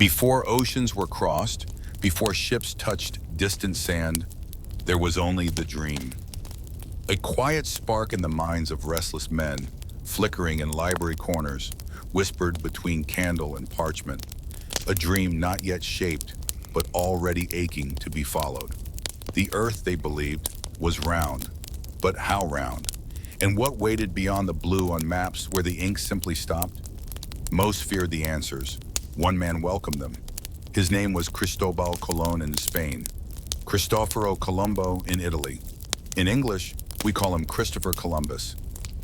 Before oceans were crossed, before ships touched distant sand, there was only the dream. A quiet spark in the minds of restless men, flickering in library corners, whispered between candle and parchment. A dream not yet shaped, but already aching to be followed. The earth, they believed, was round. But how round? And what waited beyond the blue on maps where the ink simply stopped? Most feared the answers. One man welcomed them. His name was Cristobal Colon in Spain, Cristoforo Colombo in Italy. In English, we call him Christopher Columbus.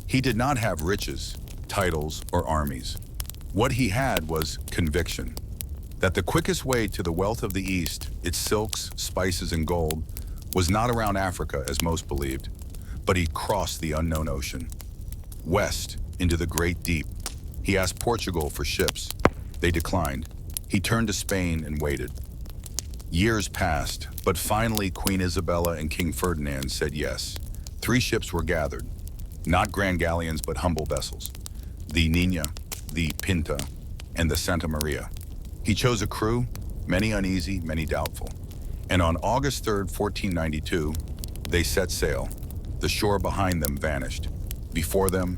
He did not have riches, titles, or armies. What he had was conviction that the quickest way to the wealth of the East, its silks, spices, and gold, was not around Africa as most believed, but he crossed the unknown ocean. West, into the great deep. He asked Portugal for ships. They declined. He turned to Spain and waited. Years passed, but finally Queen Isabella and King Ferdinand said yes. 3 ships were gathered, not grand galleons but humble vessels. The Nina, the Pinta, and the Santa Maria. He chose a crew, many uneasy, many doubtful. And on August 3rd, 1492, they set sail. The shore behind them vanished. Before them,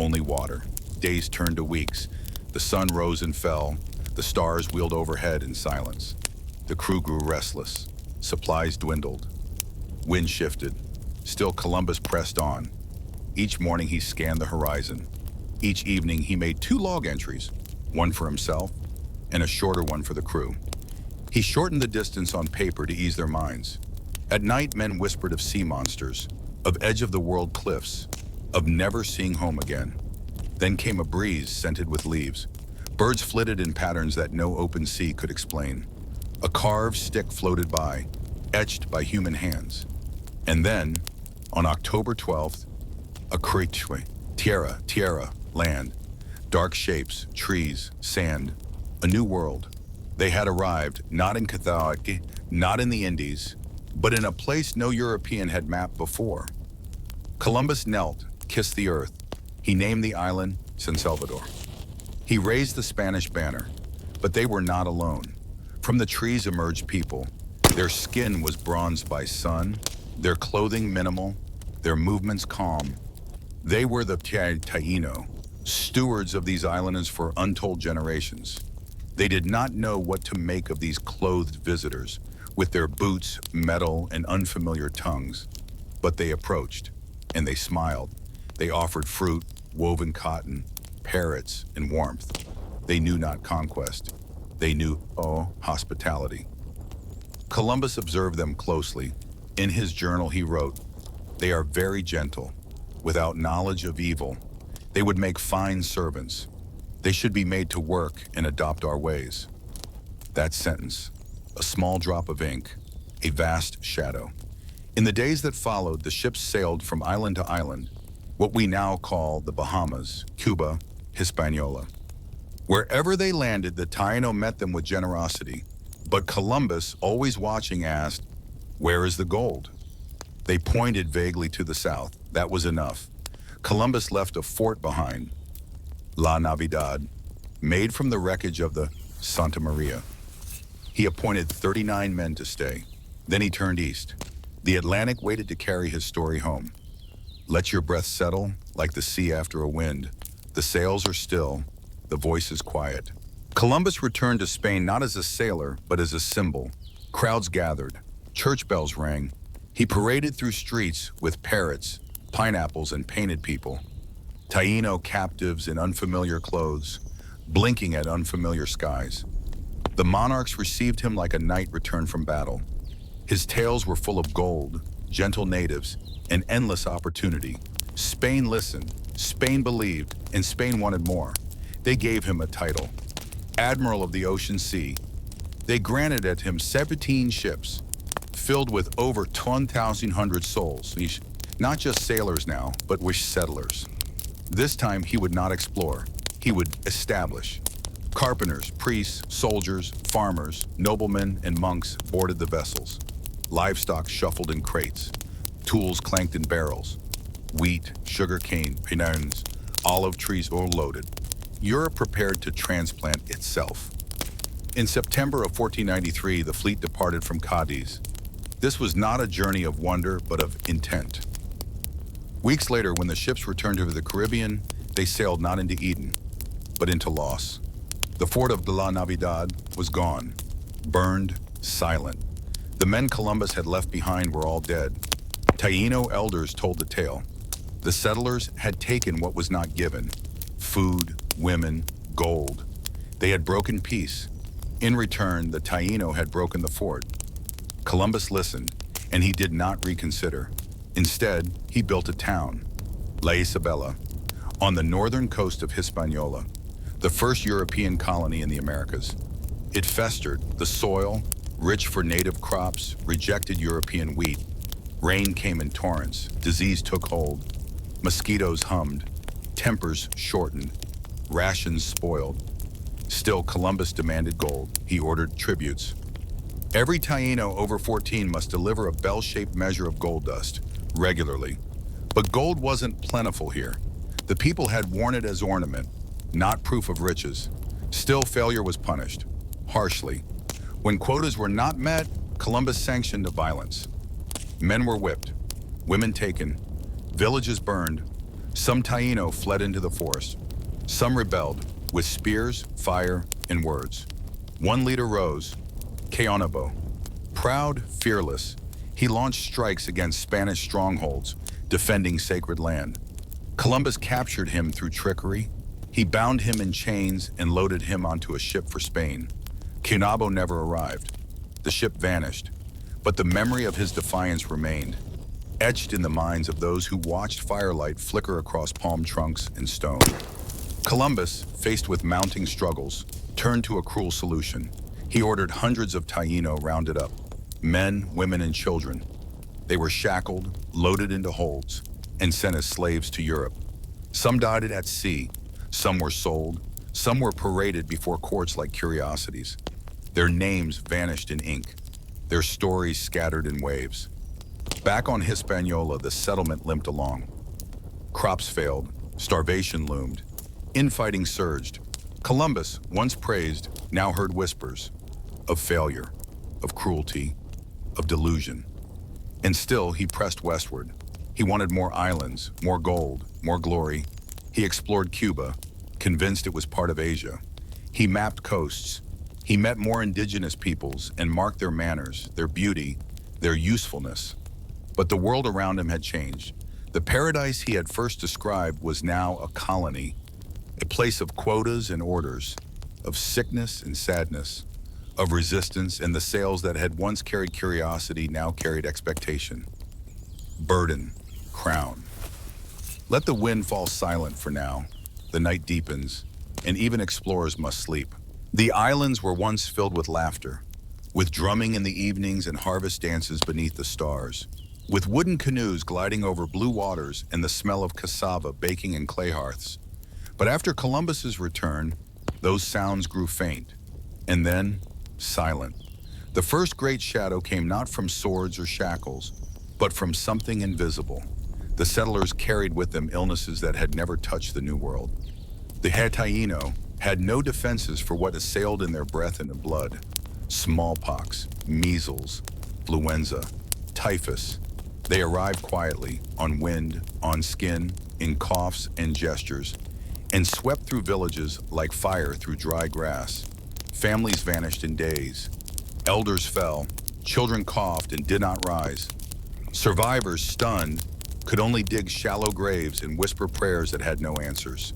only water. Days turned to weeks. The sun rose and fell. The stars wheeled overhead in silence. The crew grew restless. Supplies dwindled. Wind shifted. Still Columbus pressed on. Each morning he scanned the horizon. Each evening he made 2 log entries, one for himself and a shorter one for the crew. He shortened the distance on paper to ease their minds. At night, men whispered of sea monsters, of edge-of-the-world cliffs, of never seeing home again. Then came a breeze scented with leaves. Birds flitted in patterns that no open sea could explain. A carved stick floated by, etched by human hands. And then, on October 12th, a creature, tierra, land, dark shapes, trees, sand, a new world. They had arrived, not in Cathay, not in the Indies, but in a place no European had mapped before. Columbus knelt, kissed the earth. He named the island San Salvador. He raised the Spanish banner, but they were not alone. From the trees emerged people. Their skin was bronzed by sun, their clothing minimal, their movements calm. They were the Taino, stewards of these islands for untold generations. They did not know what to make of these clothed visitors, with their boots, metal, and unfamiliar tongues. But they approached, and they smiled. They offered fruit, woven cotton, parrots, and warmth. They knew not conquest. They knew, hospitality. Columbus observed them closely. In his journal he wrote, "They are very gentle, without knowledge of evil. They would make fine servants. They should be made to work and adopt our ways." That sentence, a small drop of ink, a vast shadow. In the days that followed, the ships sailed from island to island, what we now call the Bahamas, Cuba, Hispaniola. Wherever they landed, the Taino met them with generosity, but Columbus, always watching, asked, "Where is the gold?" They pointed vaguely to the south. That was enough. Columbus left a fort behind, La Navidad, made from the wreckage of the Santa Maria. He appointed 39 men to stay. Then he turned east. The Atlantic waited to carry his story home. Let your breath settle like the sea after a wind. The sails are still, the voice is quiet. Columbus returned to Spain not as a sailor, but as a symbol. Crowds gathered, church bells rang. He paraded through streets with parrots, pineapples, and painted people. Taino captives in unfamiliar clothes, blinking at unfamiliar skies. The monarchs received him like a knight returned from battle. His tales were full of gold, gentle natives, and endless opportunity. Spain listened, Spain believed, and Spain wanted more. They gave him a title, Admiral of the Ocean Sea. They granted at him 17 ships, filled with over 1,100 souls. Not just sailors now, but wish settlers. This time he would not explore, he would establish. Carpenters, priests, soldiers, farmers, noblemen, and monks boarded the vessels. Livestock shuffled in crates. Tools clanked in barrels. Wheat, sugar cane, pinains, olive trees all loaded. Europe prepared to transplant itself. In September of 1493, the fleet departed from Cadiz. This was not a journey of wonder, but of intent. Weeks later, when the ships returned to the Caribbean, they sailed not into Eden, but into loss. The fort of La Navidad was gone, burned, silent. The men Columbus had left behind were all dead. Taino elders told the tale. The settlers had taken what was not given: food, women, gold. They had broken peace. In return, the Taino had broken the fort. Columbus listened, and he did not reconsider. Instead, he built a town, La Isabela, on the northern coast of Hispaniola, the first European colony in the Americas. It festered. The soil, rich for native crops, rejected European wheat. Rain came in torrents. Disease took hold. Mosquitoes hummed. Tempers shortened. Rations spoiled. Still, Columbus demanded gold. He ordered tributes. Every Taino over 14 must deliver a bell-shaped measure of gold dust, regularly. But gold wasn't plentiful here. The people had worn it as ornament, not proof of riches. Still, failure was punished, harshly. When quotas were not met, Columbus sanctioned the violence. Men were whipped, women taken, villages burned. Some Taino fled into the forest. Some rebelled, with spears, fire, and words. One leader rose, Caonabo. Proud, fearless, he launched strikes against Spanish strongholds, defending sacred land. Columbus captured him through trickery. He bound him in chains and loaded him onto a ship for Spain. Caonabo never arrived. The ship vanished, but the memory of his defiance remained, etched in the minds of those who watched firelight flicker across palm trunks and stone. Columbus, faced with mounting struggles, turned to a cruel solution. He ordered hundreds of Taino rounded up, men, women, and children. They were shackled, loaded into holds, and sent as slaves to Europe. Some died at sea, some were sold, some were paraded before courts like curiosities. Their names vanished in ink, their stories scattered in waves. Back on Hispaniola, the settlement limped along. Crops failed, starvation loomed, infighting surged. Columbus, once praised, now heard whispers of failure, of cruelty, of delusion. And still, he pressed westward. He wanted more islands, more gold, more glory. He explored Cuba, convinced it was part of Asia. He mapped coasts. He met more indigenous peoples and marked their manners, their beauty, their usefulness. But the world around him had changed. The paradise he had first described was now a colony, a place of quotas and orders, of sickness and sadness, of resistance, and the sails that had once carried curiosity now carried expectation. Burden, crown. Let the wind fall silent for now. The night deepens, and even explorers must sleep. The islands were once filled with laughter, with drumming in the evenings and harvest dances beneath the stars, with wooden canoes gliding over blue waters and the smell of cassava baking in clay hearths. But after Columbus's return, those sounds grew faint, and then silent. The first great shadow came not from swords or shackles, but from something invisible. The settlers carried with them illnesses that had never touched the New World. The Taino had no defenses for what assailed in their breath and blood. Smallpox, measles, influenza, typhus. They arrived quietly, on wind, on skin, in coughs and gestures, and swept through villages like fire through dry grass. Families vanished in days. Elders fell, children coughed and did not rise. Survivors, stunned, could only dig shallow graves and whisper prayers that had no answers.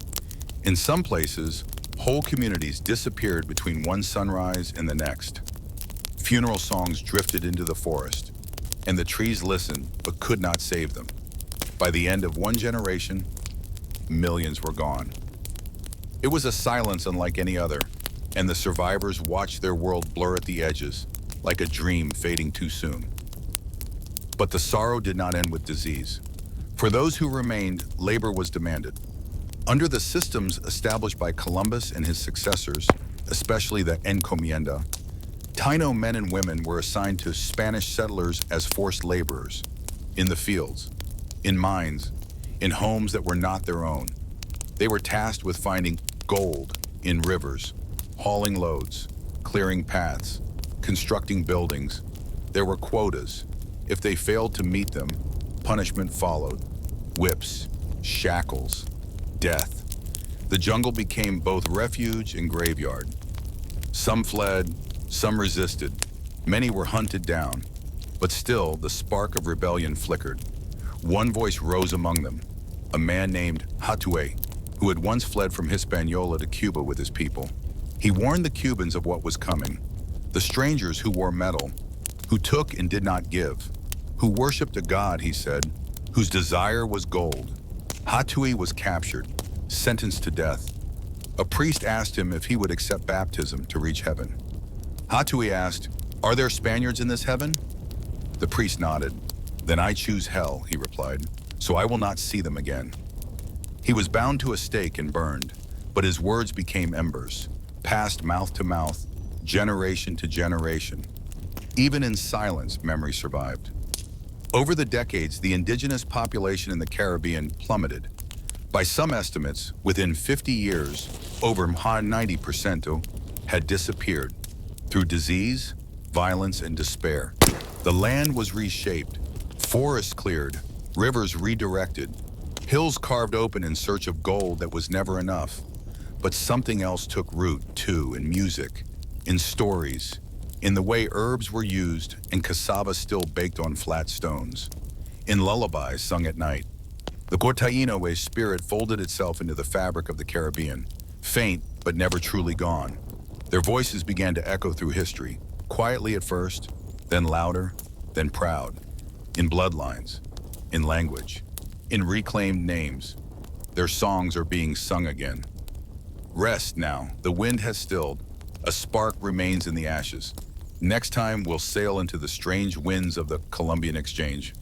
In some places, whole communities disappeared between one sunrise and the next. Funeral songs drifted into the forest, and the trees listened but could not save them. By the end of one generation, millions were gone. It was a silence unlike any other, and the survivors watched their world blur at the edges, like a dream fading too soon. But the sorrow did not end with disease. For those who remained, labor was demanded. Under the systems established by Columbus and his successors, especially the encomienda, Taino men and women were assigned to Spanish settlers as forced laborers, in the fields, in mines, in homes that were not their own. They were tasked with finding gold in rivers, hauling loads, clearing paths, constructing buildings. There were quotas. If they failed to meet them, punishment followed. Whips, shackles, death. The jungle became both refuge and graveyard. Some fled, some resisted. Many were hunted down, but still the spark of rebellion flickered. One voice rose among them, a man named Hatue, who had once fled from Hispaniola to Cuba with his people. He warned the Cubans of what was coming, the strangers who wore metal, who took and did not give, who worshipped a god, he said, whose desire was gold. Hatui was captured, sentenced to death. A priest asked him if he would accept baptism to reach heaven. Hatui asked, "Are there Spaniards in this heaven?" The priest nodded. "Then I choose hell," he replied, "so I will not see them again." He was bound to a stake and burned, but his words became embers, passed mouth to mouth, generation to generation. Even in silence, memory survived. Over the decades, the indigenous population in the Caribbean plummeted. By some estimates, within 50 years, over 90% had disappeared through disease, violence, and despair. The land was reshaped, forests cleared, rivers redirected, hills carved open in search of gold that was never enough. But something else took root, too, in music, in stories, in the way herbs were used and cassava still baked on flat stones, in lullabies sung at night. The Cortainoe spirit folded itself into the fabric of the Caribbean, faint but never truly gone. Their voices began to echo through history, quietly at first, then louder, then proud, in bloodlines, in language, in reclaimed names. Their songs are being sung again. Rest now, the wind has stilled, a spark remains in the ashes. Next time we'll sail into the strange winds of the Columbian Exchange,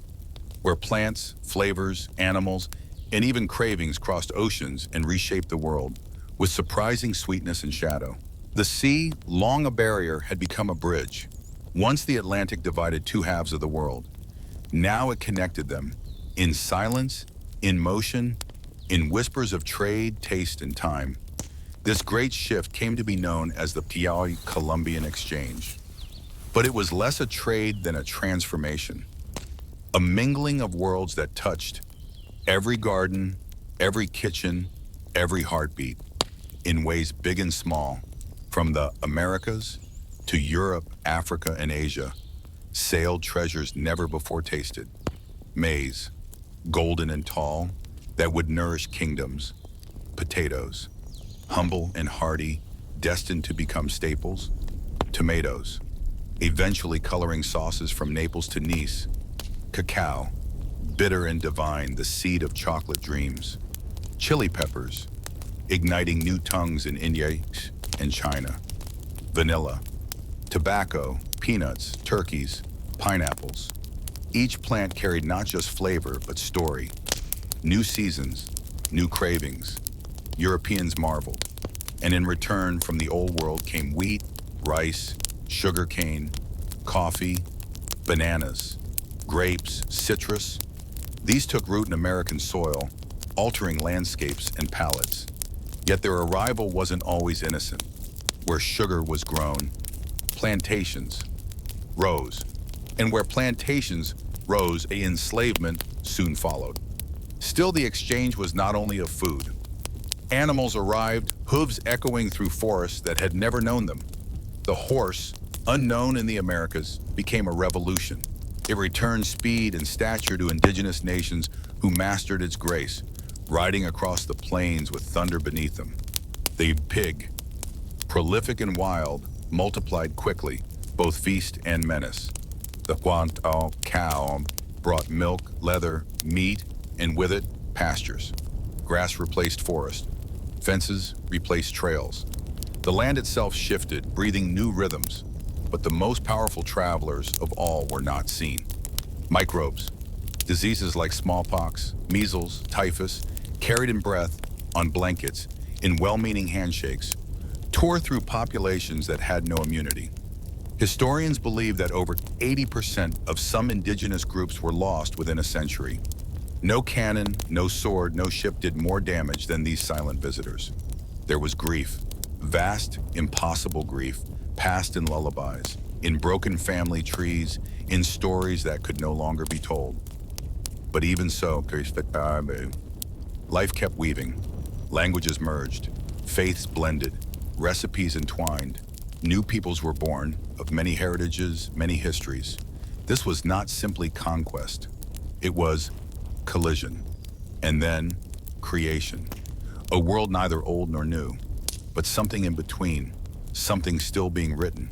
where plants, flavors, animals, and even cravings crossed oceans and reshaped the world with surprising sweetness and shadow. The sea, long a barrier, had become a bridge. Once the Atlantic divided two halves of the world. Now it connected them, in silence, in motion, in whispers of trade, taste, and time. This great shift came to be known as the Columbian Exchange. But it was less a trade than a transformation. A mingling of worlds that touched every garden, every kitchen, every heartbeat, in ways big and small, from the Americas to Europe, Africa, and Asia, sailed treasures never before tasted. Maize, golden and tall, that would nourish kingdoms. Potatoes, humble and hardy, destined to become staples. Tomatoes, eventually coloring sauces from Naples to Nice. Cacao, bitter and divine, the seed of chocolate dreams. Chili peppers, igniting new tongues in India and China. Vanilla, tobacco, peanuts, turkeys, pineapples. Each plant carried not just flavor, but story. New seasons, new cravings. Europeans marveled. And in return, from the old world came wheat, rice, sugarcane, coffee, bananas, grapes, citrus. These took root in American soil, altering landscapes and palates. Yet their arrival wasn't always innocent. Where sugar was grown, plantations rose. And where plantations rose, enslavement soon followed. Still, the exchange was not only of food. Animals arrived, hooves echoing through forests that had never known them. The horse, unknown in the Americas, became a revolution. It returned speed and stature to indigenous nations who mastered its grace, riding across the plains with thunder beneath them. The pig, prolific and wild, multiplied quickly, both feast and menace. The Huantao cow brought milk, leather, meat, and with it, pastures. Grass replaced forest. Fences replaced trails. The land itself shifted, breathing new rhythms, but the most powerful travelers of all were not seen. Microbes, diseases like smallpox, measles, typhus, carried in breath, on blankets, in well-meaning handshakes, tore through populations that had no immunity. Historians believe that over 80% of some indigenous groups were lost within a century. No cannon, no sword, no ship did more damage than these silent visitors. There was grief, vast, impossible grief, passed in lullabies, in broken family trees, in stories that could no longer be told. But even so, life kept weaving. Languages merged, faiths blended, recipes entwined. New peoples were born, of many heritages, many histories. This was not simply conquest. It was collision. And then, creation. A world neither old nor new, but something in between, something still being written.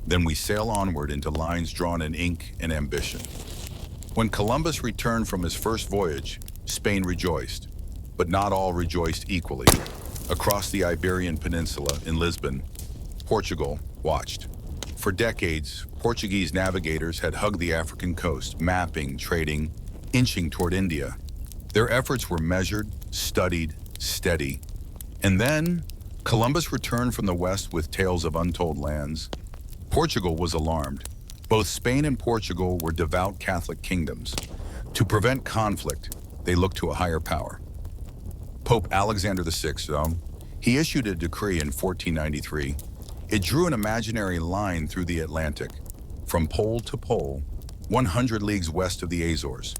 Then we sail onward into lines drawn in ink and ambition. When Columbus returned from his first voyage, Spain rejoiced, but not all rejoiced equally. Across the Iberian Peninsula in Lisbon, Portugal watched. For decades, Portuguese navigators had hugged the African coast, mapping, trading, inching toward India. Their efforts were measured, studied, steady. And then, Columbus returned from the west with tales of untold lands. Portugal was alarmed. Both Spain and Portugal were devout Catholic kingdoms. To prevent conflict, they looked to a higher power. Pope Alexander VI, he issued a decree in 1493. It drew an imaginary line through the Atlantic, from pole to pole, 100 leagues west of the Azores.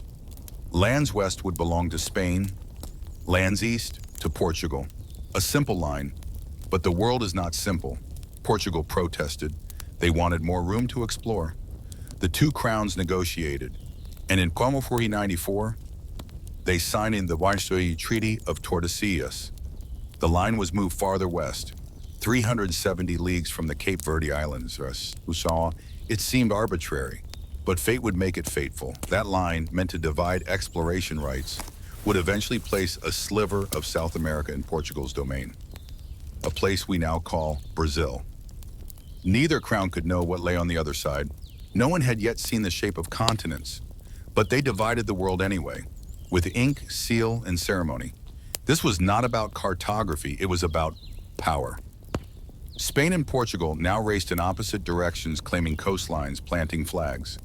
Lands west would belong to Spain, lands east to Portugal. A simple line, but the world is not simple. Portugal protested. They wanted more room to explore. The two crowns negotiated, and in 1494, they signed in the Treaty of Tordesillas. The line was moved farther west, 370 leagues from the Cape Verde Islands. It seemed arbitrary, but fate would make it fateful. That line, meant to divide exploration rights, would eventually place a sliver of South America in Portugal's domain, a place we now call Brazil. Neither crown could know what lay on the other side. No one had yet seen the shape of continents, but they divided the world anyway, with ink, seal, and ceremony. This was not about cartography, it was about power. Spain and Portugal now raced in opposite directions, claiming coastlines, planting flags.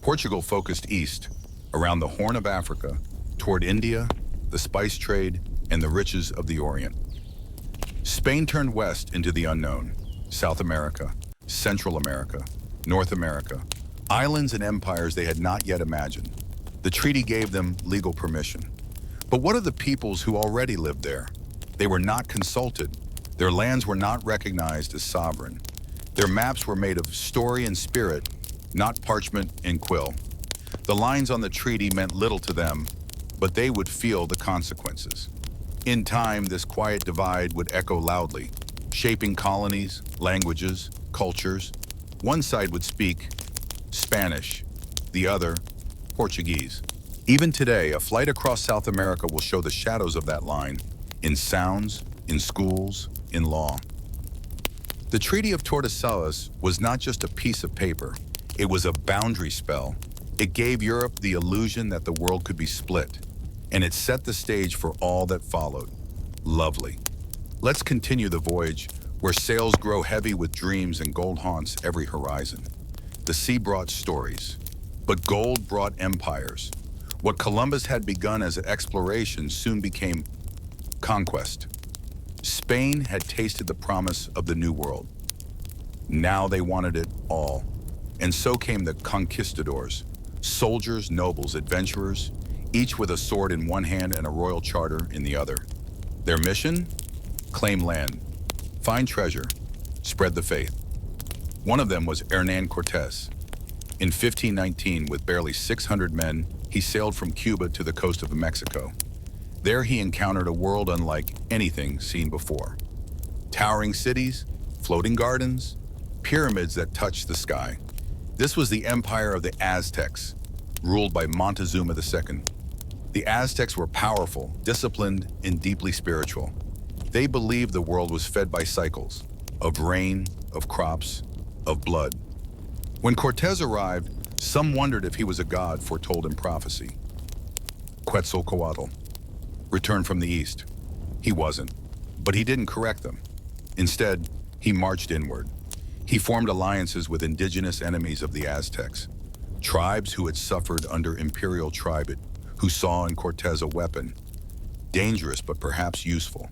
Portugal focused east, around the Horn of Africa, toward India, the spice trade, and the riches of the Orient. Spain turned west into the unknown, South America, Central America, North America, islands and empires they had not yet imagined. The treaty gave them legal permission. But what of the peoples who already lived there? They were not consulted. Their lands were not recognized as sovereign. Their maps were made of story and spirit, not parchment and quill. The lines on the treaty meant little to them, but they would feel the consequences. In time, this quiet divide would echo loudly, shaping colonies, languages, cultures. One side would speak Spanish, the other Portuguese. Even today, a flight across South America will show the shadows of that line, in sounds, in schools, in law. The Treaty of Tordesillas was not just a piece of paper, it was a boundary spell. It gave Europe the illusion that the world could be split, and it set the stage for all that followed. Lovely. Let's continue the voyage, where sails grow heavy with dreams and gold haunts every horizon. The sea brought stories, but gold brought empires. What Columbus had begun as exploration soon became conquest. Spain had tasted the promise of the New World. Now they wanted it all. And so came the conquistadors, soldiers, nobles, adventurers, each with a sword in one hand and a royal charter in the other. Their mission? Claim land, find treasure, spread the faith. One of them was Hernán Cortés. In 1519, with barely 600 men, he sailed from Cuba to the coast of Mexico. There he encountered a world unlike anything seen before. Towering cities, floating gardens, pyramids that touched the sky. This was the empire of the Aztecs, ruled by Montezuma II. The Aztecs were powerful, disciplined, and deeply spiritual. They believed the world was fed by cycles, of rain, of crops, of blood. When Cortés arrived, some wondered if he was a god foretold in prophecy. Quetzalcoatl returned from the east. He wasn't, but he didn't correct them. Instead, he marched inward. He formed alliances with indigenous enemies of the Aztecs, tribes who had suffered under imperial tribute, who saw in Cortés a weapon, dangerous but perhaps useful.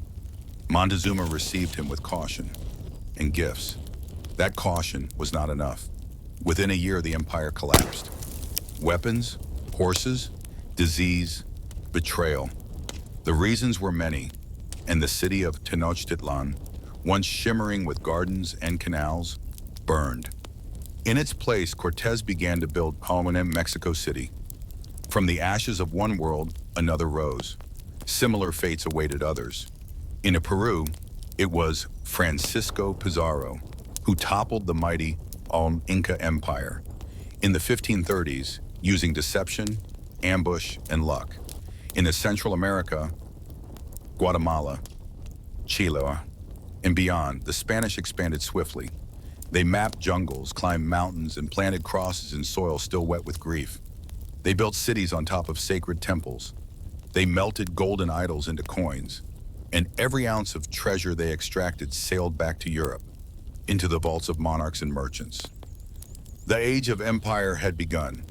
Montezuma received him with caution and gifts. That caution was not enough. Within a year, the empire collapsed. Weapons, horses, disease, betrayal. The reasons were many, and the city of Tenochtitlan, once shimmering with gardens and canals, burned. In its place, Cortés began to build permanent Mexico City. From the ashes of one world, another rose. Similar fates awaited others. In Peru, it was Francisco Pizarro who toppled the mighty Inca Empire. In the 1530s, using deception, ambush, and luck. In the Central America, Guatemala, Chile, and beyond, the Spanish expanded swiftly. They mapped jungles, climbed mountains, and planted crosses in soil still wet with grief. They built cities on top of sacred temples. They melted golden idols into coins, and every ounce of treasure they extracted sailed back to Europe, into the vaults of monarchs and merchants. The age of empire had begun,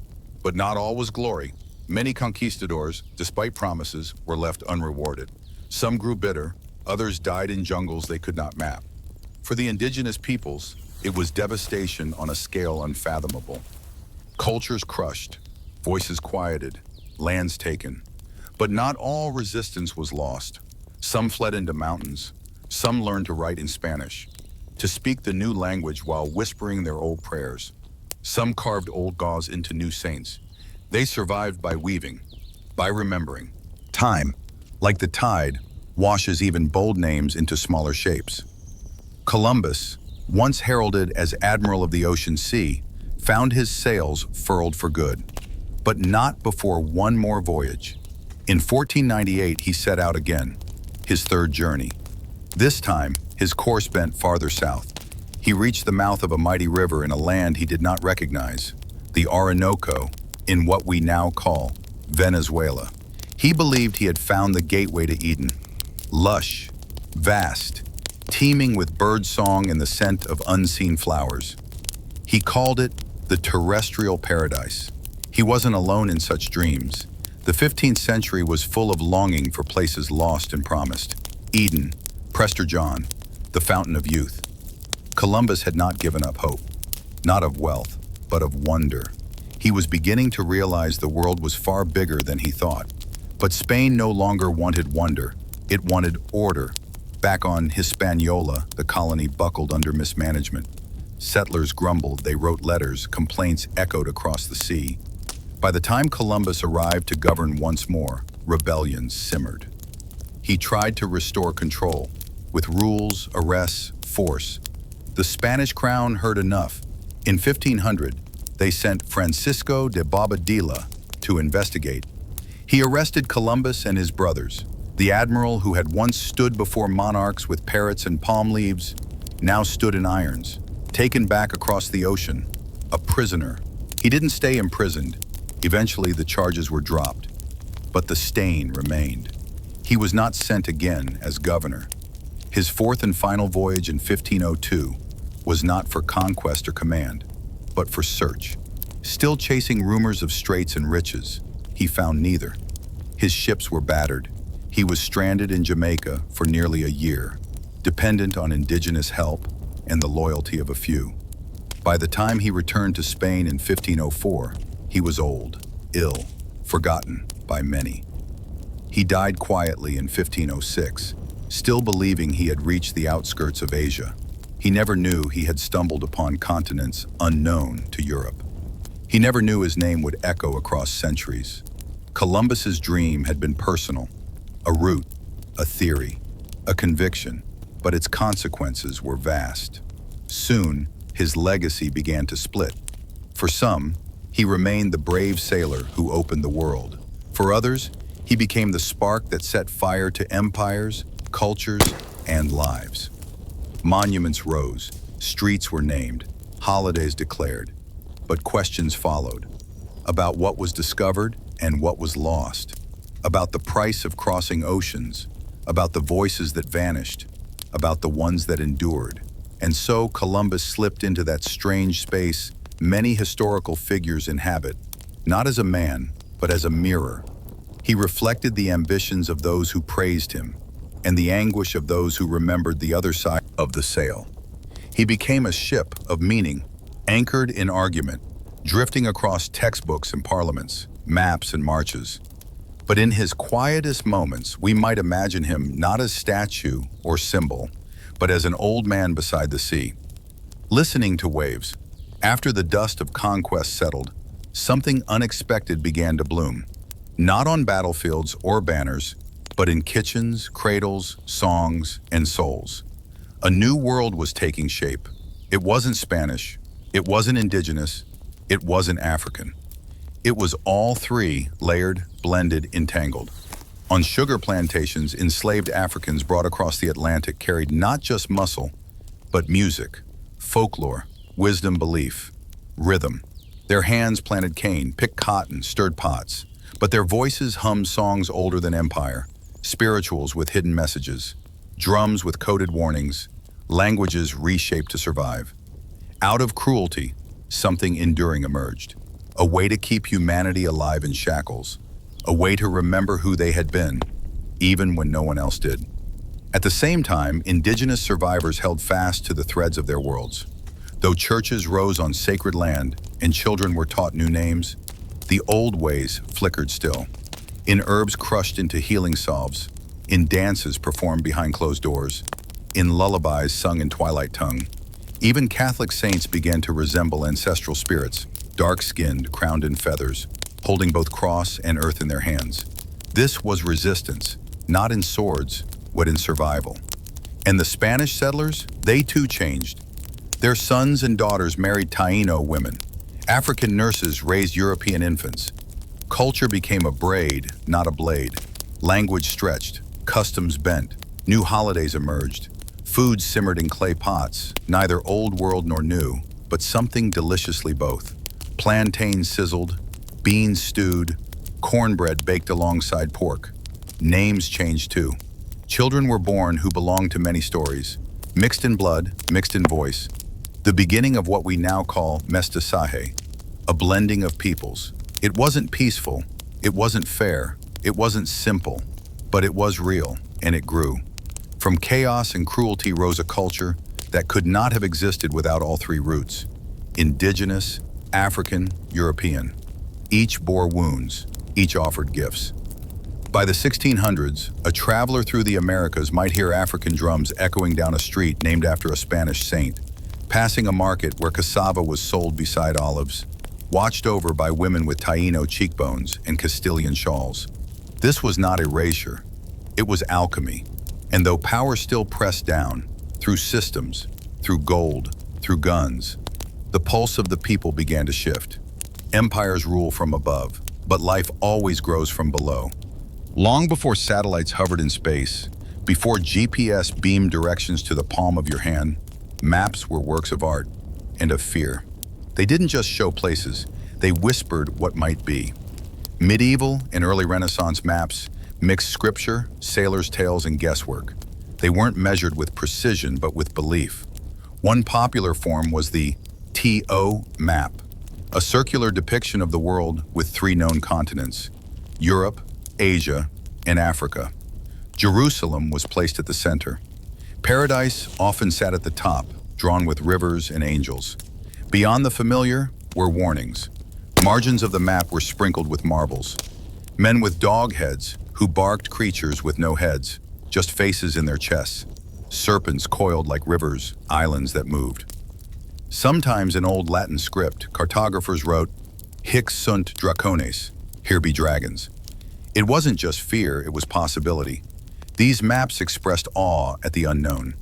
but not all was glory. Many conquistadors, despite promises, were left unrewarded. Some grew bitter, others died in jungles they could not map. For the indigenous peoples, it was devastation on a scale unfathomable. Cultures crushed, voices quieted, lands taken. But not all resistance was lost. Some fled into mountains. Some learned to write in Spanish, to speak the new language while whispering their old prayers. Some carved old gods into new saints. They survived by weaving, by remembering. Time, like the tide, washes even bold names into smaller shapes. Columbus, once heralded as Admiral of the Ocean Sea, found his sails furled for good, but not before one more voyage. In 1498, he set out again, his third journey. This time, his course bent farther south. He reached the mouth of a mighty river in a land he did not recognize, the Orinoco, in what we now call Venezuela. He believed he had found the gateway to Eden, lush, vast, teeming with bird song and the scent of unseen flowers. He called it the terrestrial paradise. He wasn't alone in such dreams. The 15th century was full of longing for places lost and promised. Eden, Prester John, the fountain of youth. Columbus had not given up hope, not of wealth, but of wonder. He was beginning to realize the world was far bigger than he thought. But Spain no longer wanted wonder, it wanted order. Back on Hispaniola, the colony buckled under mismanagement. Settlers grumbled, they wrote letters, complaints echoed across the sea. By the time Columbus arrived to govern once more, rebellions simmered. He tried to restore control, with rules, arrests, force. The Spanish crown heard enough. In 1500, they sent Francisco de Bobadilla to investigate. He arrested Columbus and his brothers. The admiral who had once stood before monarchs with parrots and palm leaves now stood in irons, taken back across the ocean, a prisoner. He didn't stay imprisoned. Eventually, the charges were dropped, but the stain remained. He was not sent again as governor. His fourth and final voyage in 1502 was not for conquest or command, but for search. Still chasing rumors of straits and riches, he found neither. His ships were battered. He was stranded in Jamaica for nearly a year, dependent on indigenous help and the loyalty of a few. By the time he returned to Spain in 1504, he was old, ill, forgotten by many. He died quietly in 1506, still believing he had reached the outskirts of Asia. He never knew he had stumbled upon continents unknown to Europe. He never knew his name would echo across centuries. Columbus's dream had been personal, a route, a theory, a conviction, but its consequences were vast. Soon, his legacy began to split. For some, he remained the brave sailor who opened the world. For others, he became the spark that set fire to empires, cultures, and lives. Monuments rose, streets were named, holidays declared, but questions followed about what was discovered and what was lost, about the price of crossing oceans, about the voices that vanished, about the ones that endured. And so Columbus slipped into that strange space many historical figures inhabit, not as a man, but as a mirror. He reflected the ambitions of those who praised him and the anguish of those who remembered the other side of the sail. He became a ship of meaning, anchored in argument, drifting across textbooks and parliaments, maps and marches. But in his quietest moments, we might imagine him not as statue or symbol, but as an old man beside the sea, listening to waves. After the dust of conquest settled, something unexpected began to bloom. Not on battlefields or banners, but in kitchens, cradles, songs, and souls. A new world was taking shape. It wasn't Spanish, it wasn't Indigenous, it wasn't African. It was all three, layered, blended, entangled. On sugar plantations, enslaved Africans brought across the Atlantic carried not just muscle, but music, folklore, wisdom, belief, rhythm. Their hands planted cane, picked cotton, stirred pots, but their voices hummed songs older than empire, spirituals with hidden messages, drums with coded warnings, languages reshaped to survive. Out of cruelty, something enduring emerged. A way to keep humanity alive in shackles. A way to remember who they had been, even when no one else did. At the same time, indigenous survivors held fast to the threads of their worlds. Though churches rose on sacred land and children were taught new names, the old ways flickered still. In herbs crushed into healing salves, in dances performed behind closed doors, in lullabies sung in twilight tongue, even Catholic saints began to resemble ancestral spirits, dark-skinned, crowned in feathers, holding both cross and earth in their hands. This was resistance, not in swords, but in survival. And the Spanish settlers, they too changed. Their sons and daughters married Taino women. African nurses raised European infants. Culture became a braid, not a blade. Language stretched, customs bent, new holidays emerged. Food simmered in clay pots, neither old world nor new, but something deliciously both. Plantains sizzled, beans stewed, cornbread baked alongside pork. Names changed too. Children were born who belonged to many stories, mixed in blood, mixed in voice. The beginning of what we now call mestizaje, a blending of peoples. It wasn't peaceful, it wasn't fair, it wasn't simple, but it was real, and it grew. From chaos and cruelty rose a culture that could not have existed without all three roots: indigenous, African, European. Each bore wounds, each offered gifts. By the 1600s, a traveler through the Americas might hear African drums echoing down a street named after a Spanish saint, passing a market where cassava was sold beside olives, watched over by women with Taino cheekbones and Castilian shawls. This was not erasure, it was alchemy. And though power still pressed down, through systems, through gold, through guns, the pulse of the people began to shift. Empires rule from above, but life always grows from below. Long before satellites hovered in space, before GPS beamed directions to the palm of your hand, maps were works of art and of fear. They didn't just show places, they whispered what might be. Medieval and early Renaissance maps mixed scripture, sailors' tales, and guesswork. They weren't measured with precision, but with belief. One popular form was the TO map, a circular depiction of the world with three known continents: Europe, Asia, and Africa. Jerusalem was placed at the center. Paradise often sat at the top, drawn with rivers and angels. Beyond the familiar were warnings. Margins of the map were sprinkled with marbles. Men with dog heads who barked creatures with no heads, just faces in their chests. Serpents coiled like rivers, islands that moved. Sometimes in old Latin script, cartographers wrote, "Hic sunt dracones," here be dragons. It wasn't just fear, it was possibility. These maps expressed awe at the unknown.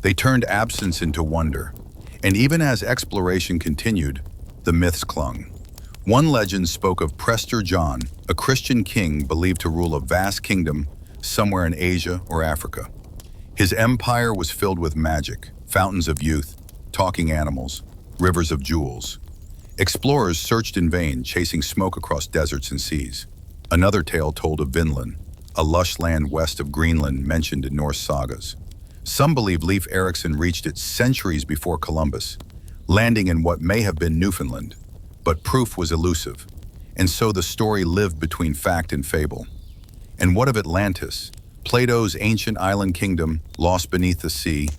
They turned absence into wonder. And even as exploration continued, the myths clung. One legend spoke of Prester John, a Christian king believed to rule a vast kingdom somewhere in Asia or Africa. His empire was filled with magic, fountains of youth, talking animals, rivers of jewels. Explorers searched in vain, chasing smoke across deserts and seas. Another tale told of Vinland, a lush land west of Greenland mentioned in Norse sagas. Some believe Leif Erikson reached it centuries before Columbus, landing in what may have been Newfoundland. But proof was elusive, and so the story lived between fact and fable. And what of Atlantis, Plato's ancient island kingdom lost beneath the sea?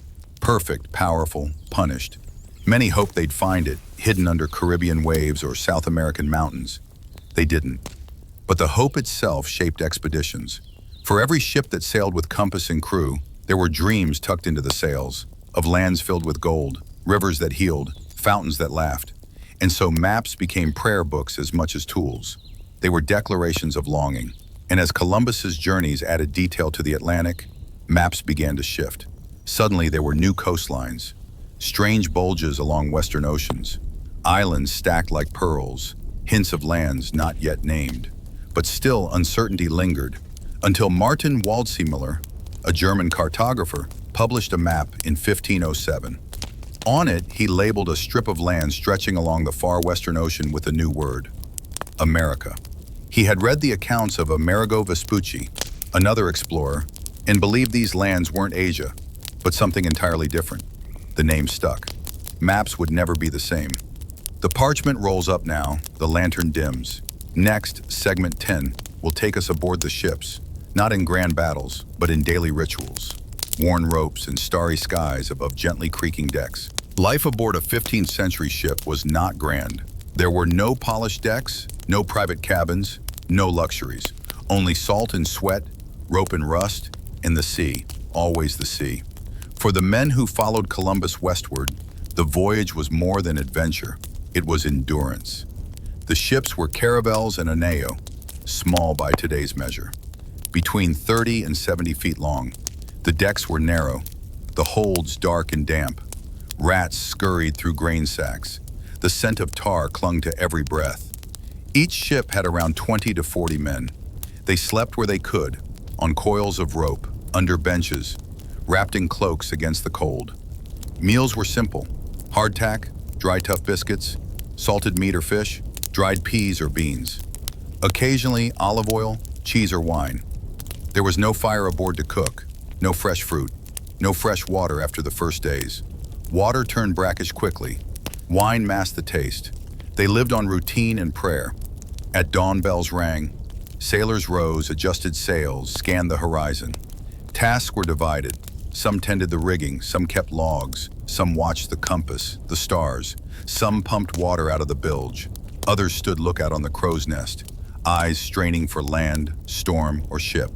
Perfect, powerful, punished. Many hoped they'd find it, hidden under Caribbean waves or South American mountains. They didn't. But the hope itself shaped expeditions. For every ship that sailed with compass and crew, there were dreams tucked into the sails, of lands filled with gold, rivers that healed, fountains that laughed. And so maps became prayer books as much as tools. They were declarations of longing. And as Columbus's journeys added detail to the Atlantic, maps began to shift. Suddenly there were new coastlines, strange bulges along western oceans, islands stacked like pearls, hints of lands not yet named. But still uncertainty lingered, until Martin Waldseemüller, a German cartographer, published a map in 1507. On it, he labeled a strip of land stretching along the far western ocean with a new word: America. He had read the accounts of Amerigo Vespucci, another explorer, and believed these lands weren't Asia, but something entirely different. The name stuck. Maps would never be the same. The parchment rolls up now, the lantern dims. Next, segment 10 will take us aboard the ships, not in grand battles, but in daily rituals. Worn ropes and starry skies above gently creaking decks. Life aboard a 15th century ship was not grand. There were no polished decks, no private cabins, no luxuries. Only salt and sweat, rope and rust, and the sea, always the sea. For the men who followed Columbus westward, the voyage was more than adventure. It was endurance. The ships were caravels and aneo, small by today's measure, between 30 and 70 feet long. The decks were narrow, the holds dark and damp. Rats scurried through grain sacks. The scent of tar clung to every breath. Each ship had around 20 to 40 men. They slept where they could, on coils of rope, under benches, wrapped in cloaks against the cold. Meals were simple: hardtack, dry tough biscuits, salted meat or fish, dried peas or beans. Occasionally olive oil, cheese or wine. There was no fire aboard to cook, no fresh fruit, no fresh water after the first days. Water turned brackish quickly. Wine masked the taste. They lived on routine and prayer. At dawn, bells rang. Sailors rose, adjusted sails, scanned the horizon. Tasks were divided. Some tended the rigging, some kept logs, some watched the compass, the stars. Some pumped water out of the bilge. Others stood lookout on the crow's nest, eyes straining for land, storm, or ship.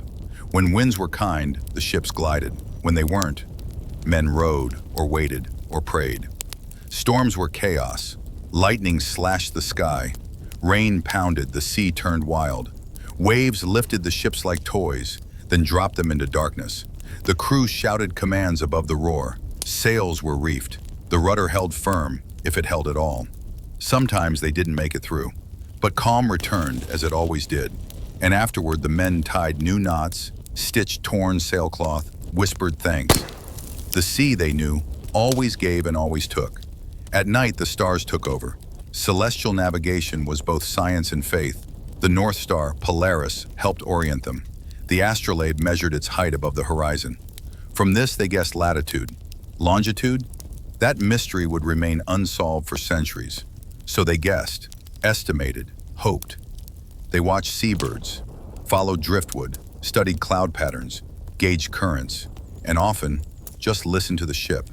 When winds were kind, the ships glided. When they weren't, men rowed or waited or prayed. Storms were chaos. Lightning slashed the sky. Rain pounded, the sea turned wild. Waves lifted the ships like toys, then dropped them into darkness. The crew shouted commands above the roar. Sails were reefed. The rudder held firm, if it held at all. Sometimes they didn't make it through, but calm returned, as it always did. And afterward, the men tied new knots, stitched torn sailcloth, whispered thanks. The sea, they knew, always gave and always took. At night, the stars took over. Celestial navigation was both science and faith. The North Star, Polaris, helped orient them. The astrolabe measured its height above the horizon. From this, they guessed latitude. Longitude? That mystery would remain unsolved for centuries. So they guessed, estimated, hoped. They watched seabirds, followed driftwood, studied cloud patterns, gauged currents, and often just listened to the ship.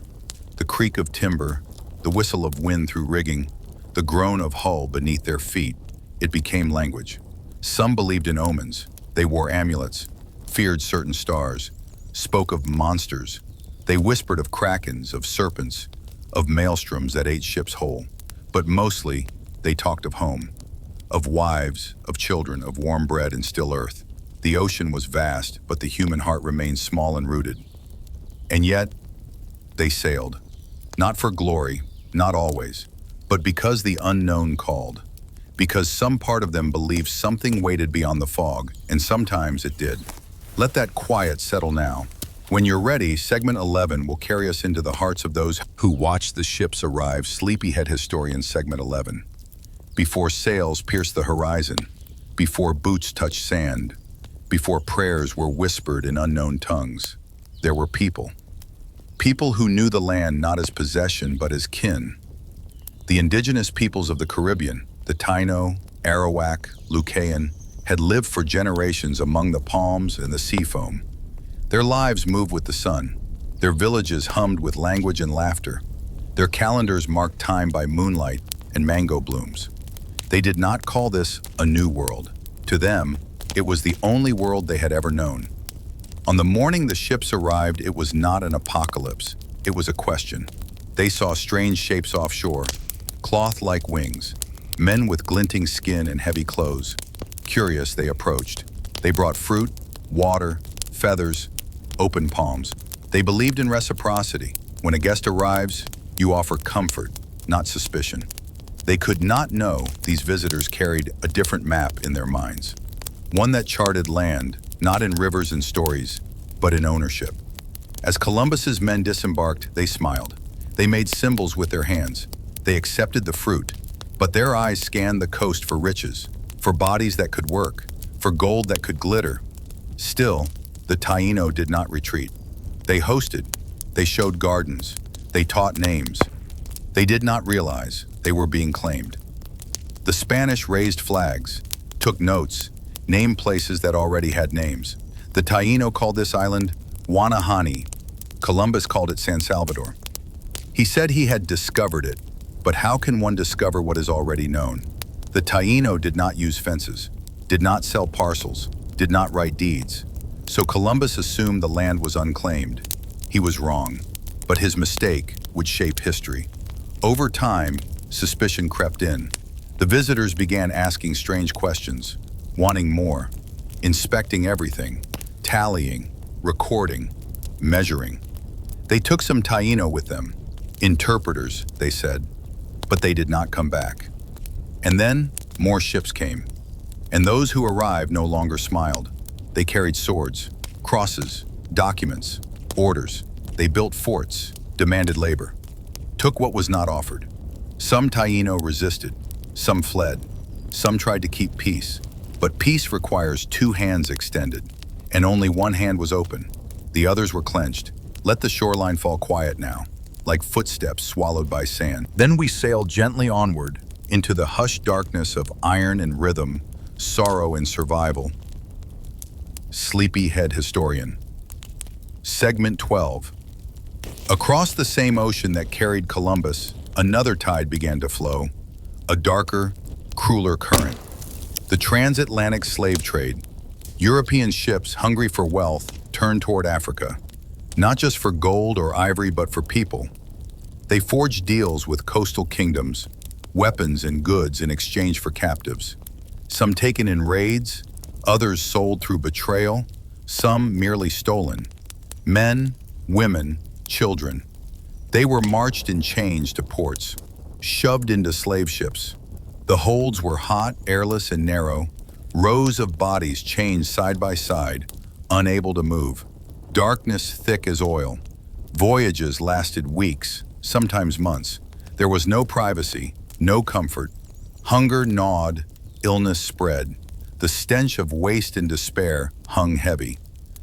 The creak of timber, the whistle of wind through rigging, the groan of hull beneath their feet. It became language. Some believed in omens. They wore amulets, feared certain stars, spoke of monsters. They whispered of krakens, of serpents, of maelstroms that ate ships whole. But mostly, they talked of home, of wives, of children, of warm bread and still earth. The ocean was vast, but the human heart remained small and rooted. And yet, they sailed. Not for glory, not always, but because the unknown called. Because some part of them believed something waited beyond the fog, and sometimes it did. Let that quiet settle now. When you're ready, segment 11 will carry us into the hearts of those who watched the ships arrive. Sleepyhead historian, segment 11. Before sails pierced the horizon, before boots touched sand, before prayers were whispered in unknown tongues, there were people. People who knew the land not as possession but as kin. The indigenous peoples of the Caribbean, the Taino, Arawak, Lucayan, had lived for generations among the palms and the sea foam. Their lives moved with the sun. Their villages hummed with language and laughter. Their calendars marked time by moonlight and mango blooms. They did not call this a new world. To them, it was the only world they had ever known. On the morning the ships arrived, it was not an apocalypse. It was a question. They saw strange shapes offshore, cloth-like wings, men with glinting skin and heavy clothes. Curious, they approached. They brought fruit, water, feathers, open palms. They believed in reciprocity. When a guest arrives, you offer comfort, not suspicion. They could not know these visitors carried a different map in their minds. One that charted land, not in rivers and stories, but in ownership. As Columbus's men disembarked, they smiled. They made symbols with their hands. They accepted the fruit, but their eyes scanned the coast for riches, for bodies that could work, for gold that could glitter. Still, the Taino did not retreat. They hosted, they showed gardens, they taught names. They did not realize they were being claimed. The Spanish raised flags, took notes, named places that already had names. The Taino called this island Guanahani. Columbus called it San Salvador. He said he had discovered it, but how can one discover what is already known? The Taino did not use fences, did not sell parcels, did not write deeds. So Columbus assumed the land was unclaimed. He was wrong, but his mistake would shape history. Over time, suspicion crept in. The visitors began asking strange questions, wanting more, inspecting everything, tallying, recording, measuring. They took some Taino with them, interpreters, they said, but they did not come back. And then more ships came, and those who arrived no longer smiled. They carried swords, crosses, documents, orders. They built forts, demanded labor, took what was not offered. Some Taino resisted, some fled, some tried to keep peace. But peace requires two hands extended, and only one hand was open. The others were clenched. Let the shoreline fall quiet now, like footsteps swallowed by sand. Then we sailed gently onward into the hushed darkness of iron and rhythm, sorrow and survival. Sleepyhead Historian. Segment 12. Across the same ocean that carried Columbus, another tide began to flow, a darker, crueler current. The transatlantic slave trade. European ships hungry for wealth turned toward Africa, not just for gold or ivory, but for people. They forged deals with coastal kingdoms, weapons and goods in exchange for captives. Some taken in raids, others sold through betrayal, some merely stolen. Men, women, children. They were marched in chains to ports, shoved into slave ships. The holds were hot, airless, and narrow, rows of bodies chained side by side, unable to move. Darkness thick as oil. Voyages lasted weeks, sometimes months. There was no privacy, no comfort. Hunger gnawed, illness spread. The stench of waste and despair hung heavy.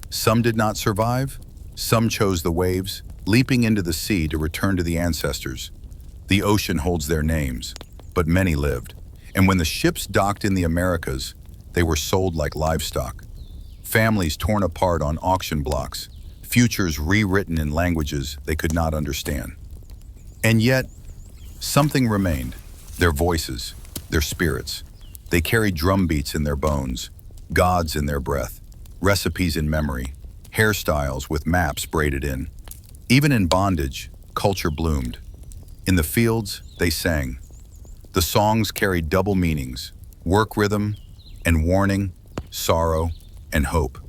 Some did not survive. Some chose the waves, leaping into the sea to return to the ancestors. The ocean holds their names, but many lived. And when the ships docked in the Americas, they were sold like livestock. Families torn apart on auction blocks, futures rewritten in languages they could not understand. And yet, something remained, their voices, their spirits. They carried drum beats in their bones, gods in their breath, recipes in memory, hairstyles with maps braided in. Even in bondage, culture bloomed. In the fields, they sang. The songs carried double meanings, work rhythm and warning, sorrow and hope.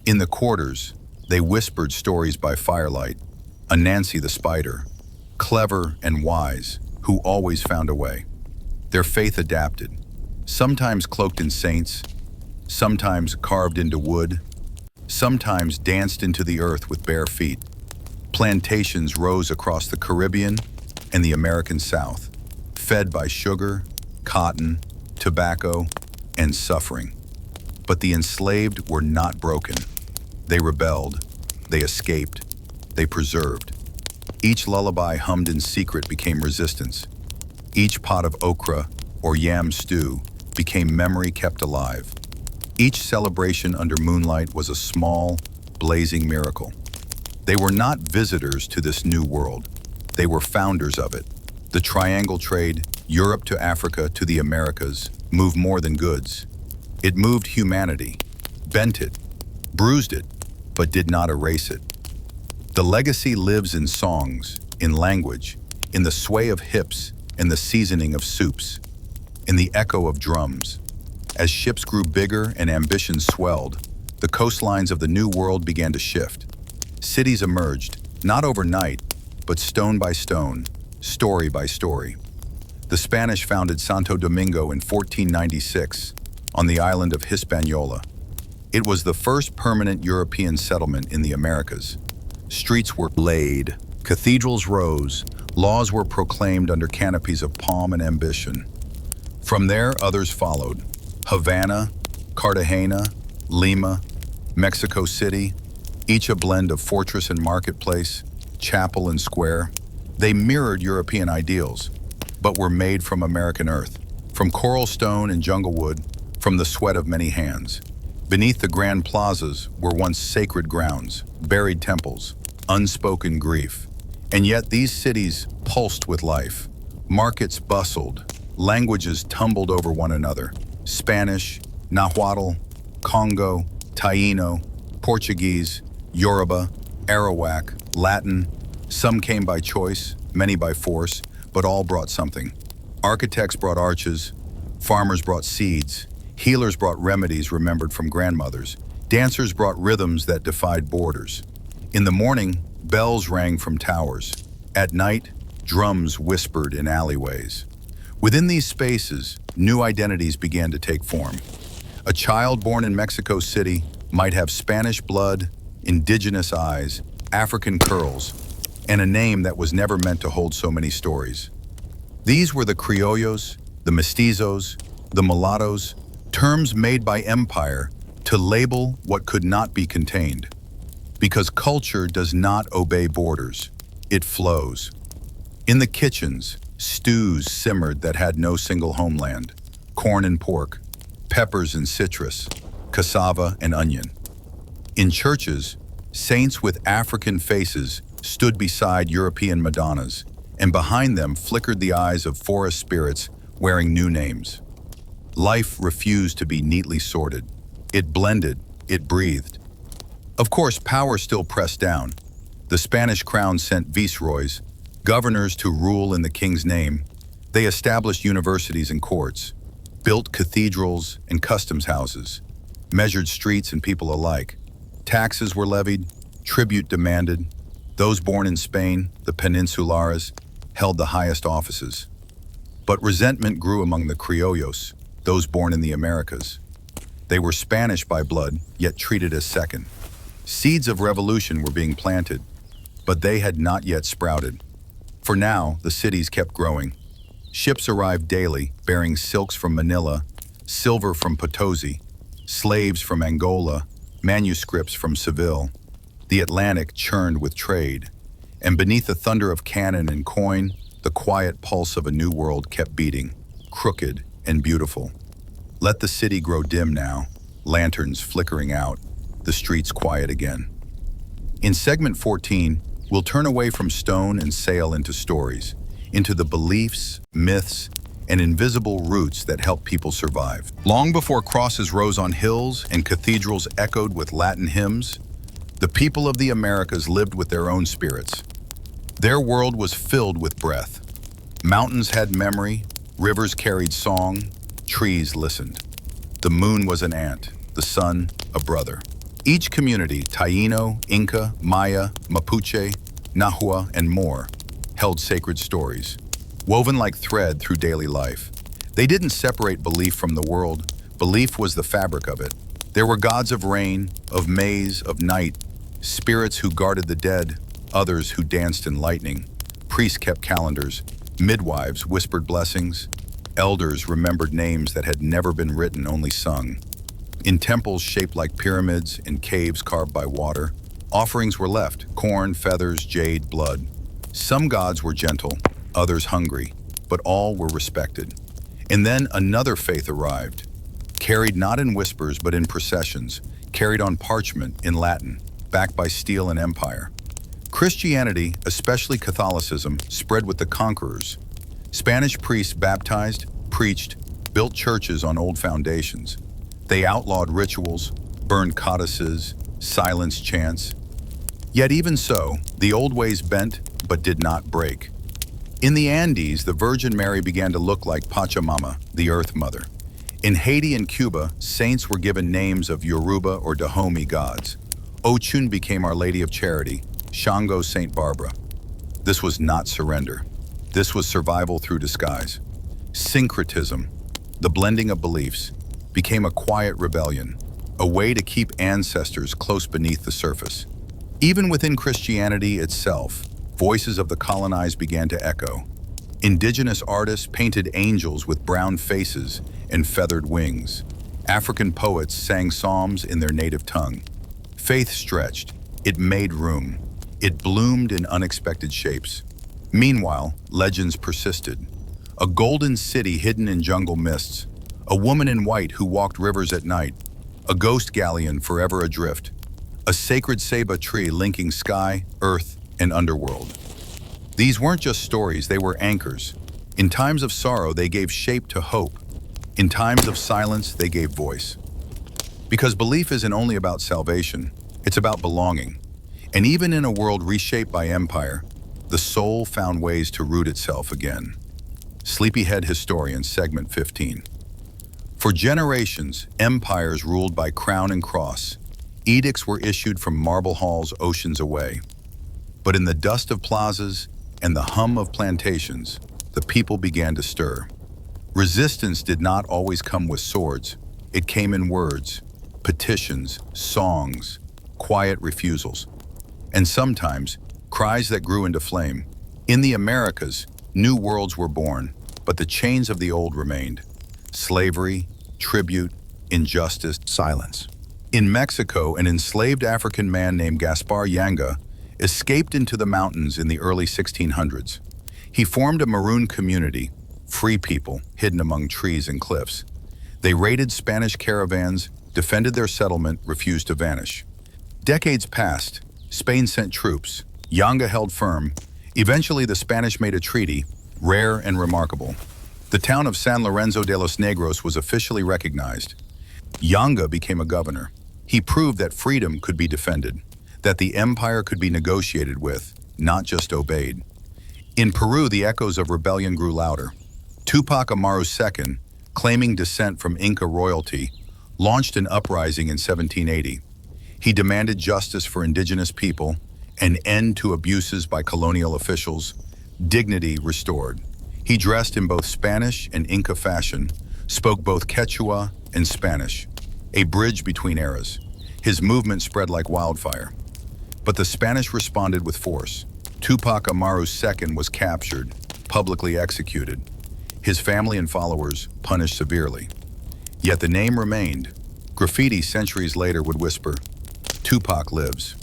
In the quarters, they whispered stories by firelight. Anansi the spider, clever and wise, who always found a way. Their faith adapted, sometimes cloaked in saints, sometimes carved into wood, sometimes danced into the earth with bare feet. Plantations rose across the Caribbean and the American South, fed by sugar, cotton, tobacco, and suffering. But the enslaved were not broken. They rebelled, they escaped, they preserved. Each lullaby hummed in secret became resistance. Each pot of okra or yam stew became memory kept alive. Each celebration under moonlight was a small, blazing miracle. They were not visitors to this new world. They were founders of it. The triangle trade, Europe to Africa to the Americas, moved more than goods. It moved humanity, bent it, bruised it, but did not erase it. The legacy lives in songs, in language, in the sway of hips, in the seasoning of soups, in the echo of drums. As ships grew bigger and ambitions swelled, the coastlines of the New World began to shift. Cities emerged, not overnight, but stone by stone, story by story. The Spanish founded Santo Domingo in 1496 on the island of Hispaniola. It was the first permanent European settlement in the Americas. Streets were laid, cathedrals rose, laws were proclaimed under canopies of palm and ambition. From there, others followed. Havana, Cartagena, Lima, Mexico City, each a blend of fortress and marketplace, chapel and square. They mirrored European ideals, but were made from American earth, from coral stone and jungle wood, from the sweat of many hands. Beneath the grand plazas were once sacred grounds, buried temples, unspoken grief. And yet these cities pulsed with life. Markets bustled, languages tumbled over one another. Spanish, Nahuatl, Congo, Taíno, Portuguese, Yoruba, Arawak, Latin. Some came by choice, many by force, but all brought something. Architects brought arches, farmers brought seeds, healers brought remedies remembered from grandmothers, dancers brought rhythms that defied borders. In the morning, bells rang from towers. At night, drums whispered in alleyways. Within these spaces, new identities began to take form. A child born in Mexico City might have Spanish blood, indigenous eyes, African curls, and a name that was never meant to hold so many stories. These were the criollos, the mestizos, the mulattoes, terms made by empire to label what could not be contained. Because culture does not obey borders, it flows. In the kitchens, stews simmered that had no single homeland, corn and pork, peppers and citrus, cassava and onion. In churches, saints with African faces stood beside European Madonnas, and behind them flickered the eyes of forest spirits wearing new names. Life refused to be neatly sorted. It blended, it breathed. Of course, power still pressed down. The Spanish crown sent viceroys, governors to rule in the king's name. They established universities and courts, built cathedrals and customs houses, measured streets and people alike. Taxes were levied, tribute demanded. Those born in Spain, the Peninsulares, held the highest offices. But resentment grew among the criollos, those born in the Americas. They were Spanish by blood, yet treated as second. Seeds of revolution were being planted, but they had not yet sprouted. For now, the cities kept growing. Ships arrived daily, bearing silks from Manila, silver from Potosi, slaves from Angola, manuscripts from Seville. The Atlantic churned with trade, and beneath the thunder of cannon and coin, the quiet pulse of a new world kept beating, crooked and beautiful. Let the city grow dim now, lanterns flickering out, the streets quiet again. In segment 14, we'll turn away from stone and sail into stories, into the beliefs, myths, and invisible roots that help people survive. Long before crosses rose on hills and cathedrals echoed with Latin hymns, the people of the Americas lived with their own spirits. Their world was filled with breath. Mountains had memory, rivers carried song, trees listened. The moon was an aunt, the sun a brother. Each community, Taíno, Inca, Maya, Mapuche, Nahua, and more, held sacred stories, woven like thread through daily life. They didn't separate belief from the world. Belief was the fabric of it. There were gods of rain, of maize, of night, spirits who guarded the dead, others who danced in lightning. Priests kept calendars, midwives whispered blessings, elders remembered names that had never been written, only sung. In temples shaped like pyramids, in caves carved by water, offerings were left, corn, feathers, jade, blood. Some gods were gentle, others hungry, but all were respected. And then another faith arrived, carried not in whispers but in processions, carried on parchment in Latin, backed by steel and empire. Christianity, especially Catholicism, spread with the conquerors. Spanish priests baptized, preached, built churches on old foundations. They outlawed rituals, burned codices, silenced chants. Yet even so, the old ways bent but did not break. In the Andes, the Virgin Mary began to look like Pachamama, the Earth Mother. In Haiti and Cuba, saints were given names of Yoruba or Dahomey gods. Ochun became Our Lady of Charity, Shango Saint Barbara. This was not surrender. This was survival through disguise. Syncretism, the blending of beliefs, became a quiet rebellion, a way to keep ancestors close beneath the surface. Even within Christianity itself, voices of the colonized began to echo. Indigenous artists painted angels with brown faces and feathered wings. African poets sang psalms in their native tongue. Faith stretched. It made room. It bloomed in unexpected shapes. Meanwhile, legends persisted. A golden city hidden in jungle mists. A woman in white who walked rivers at night. A ghost galleon forever adrift. A sacred ceiba tree linking sky, earth, and underworld. These weren't just stories, they were anchors. In times of sorrow, they gave shape to hope. In times of silence, they gave voice. Because belief isn't only about salvation, it's about belonging. And even in a world reshaped by empire, the soul found ways to root itself again. Sleepyhead Historian, Segment 15. For generations, empires ruled by crown and cross. Edicts were issued from marble halls oceans away. But in the dust of plazas and the hum of plantations, the people began to stir. Resistance did not always come with swords. It came in words, petitions, songs, quiet refusals, and sometimes cries that grew into flame. In the Americas, new worlds were born, but the chains of the old remained. Slavery, tribute, injustice, silence. In Mexico, an enslaved African man named Gaspar Yanga escaped into the mountains in the early 1600s. He formed a maroon community, free people hidden among trees and cliffs. They raided Spanish caravans, defended their settlement, refused to vanish. Decades passed. Spain sent troops. Yanga held firm. Eventually, the Spanish made a treaty, rare and remarkable. The town of San Lorenzo de los Negros was officially recognized. Yanga became a governor. He proved that freedom could be defended, that the empire could be negotiated with, not just obeyed. In Peru, the echoes of rebellion grew louder. Tupac Amaru II, claiming descent from Inca royalty, launched an uprising in 1780. He demanded justice for indigenous people, an end to abuses by colonial officials, dignity restored. He dressed in both Spanish and Inca fashion, spoke both Quechua and Spanish, a bridge between eras. His movement spread like wildfire. But the Spanish responded with force. Tupac Amaru II was captured, publicly executed. His family and followers punished severely. Yet the name remained. Graffiti centuries later would whisper, "Tupac lives."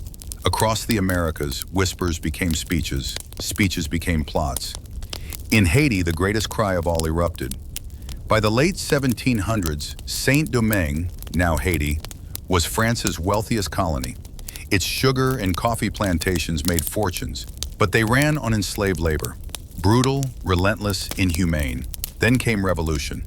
Across the Americas, whispers became speeches, speeches became plots. In Haiti, the greatest cry of all erupted. By the late 1700s, Saint-Domingue, now Haiti, was France's wealthiest colony. Its sugar and coffee plantations made fortunes, but they ran on enslaved labor. Brutal, relentless, inhumane. Then came revolution.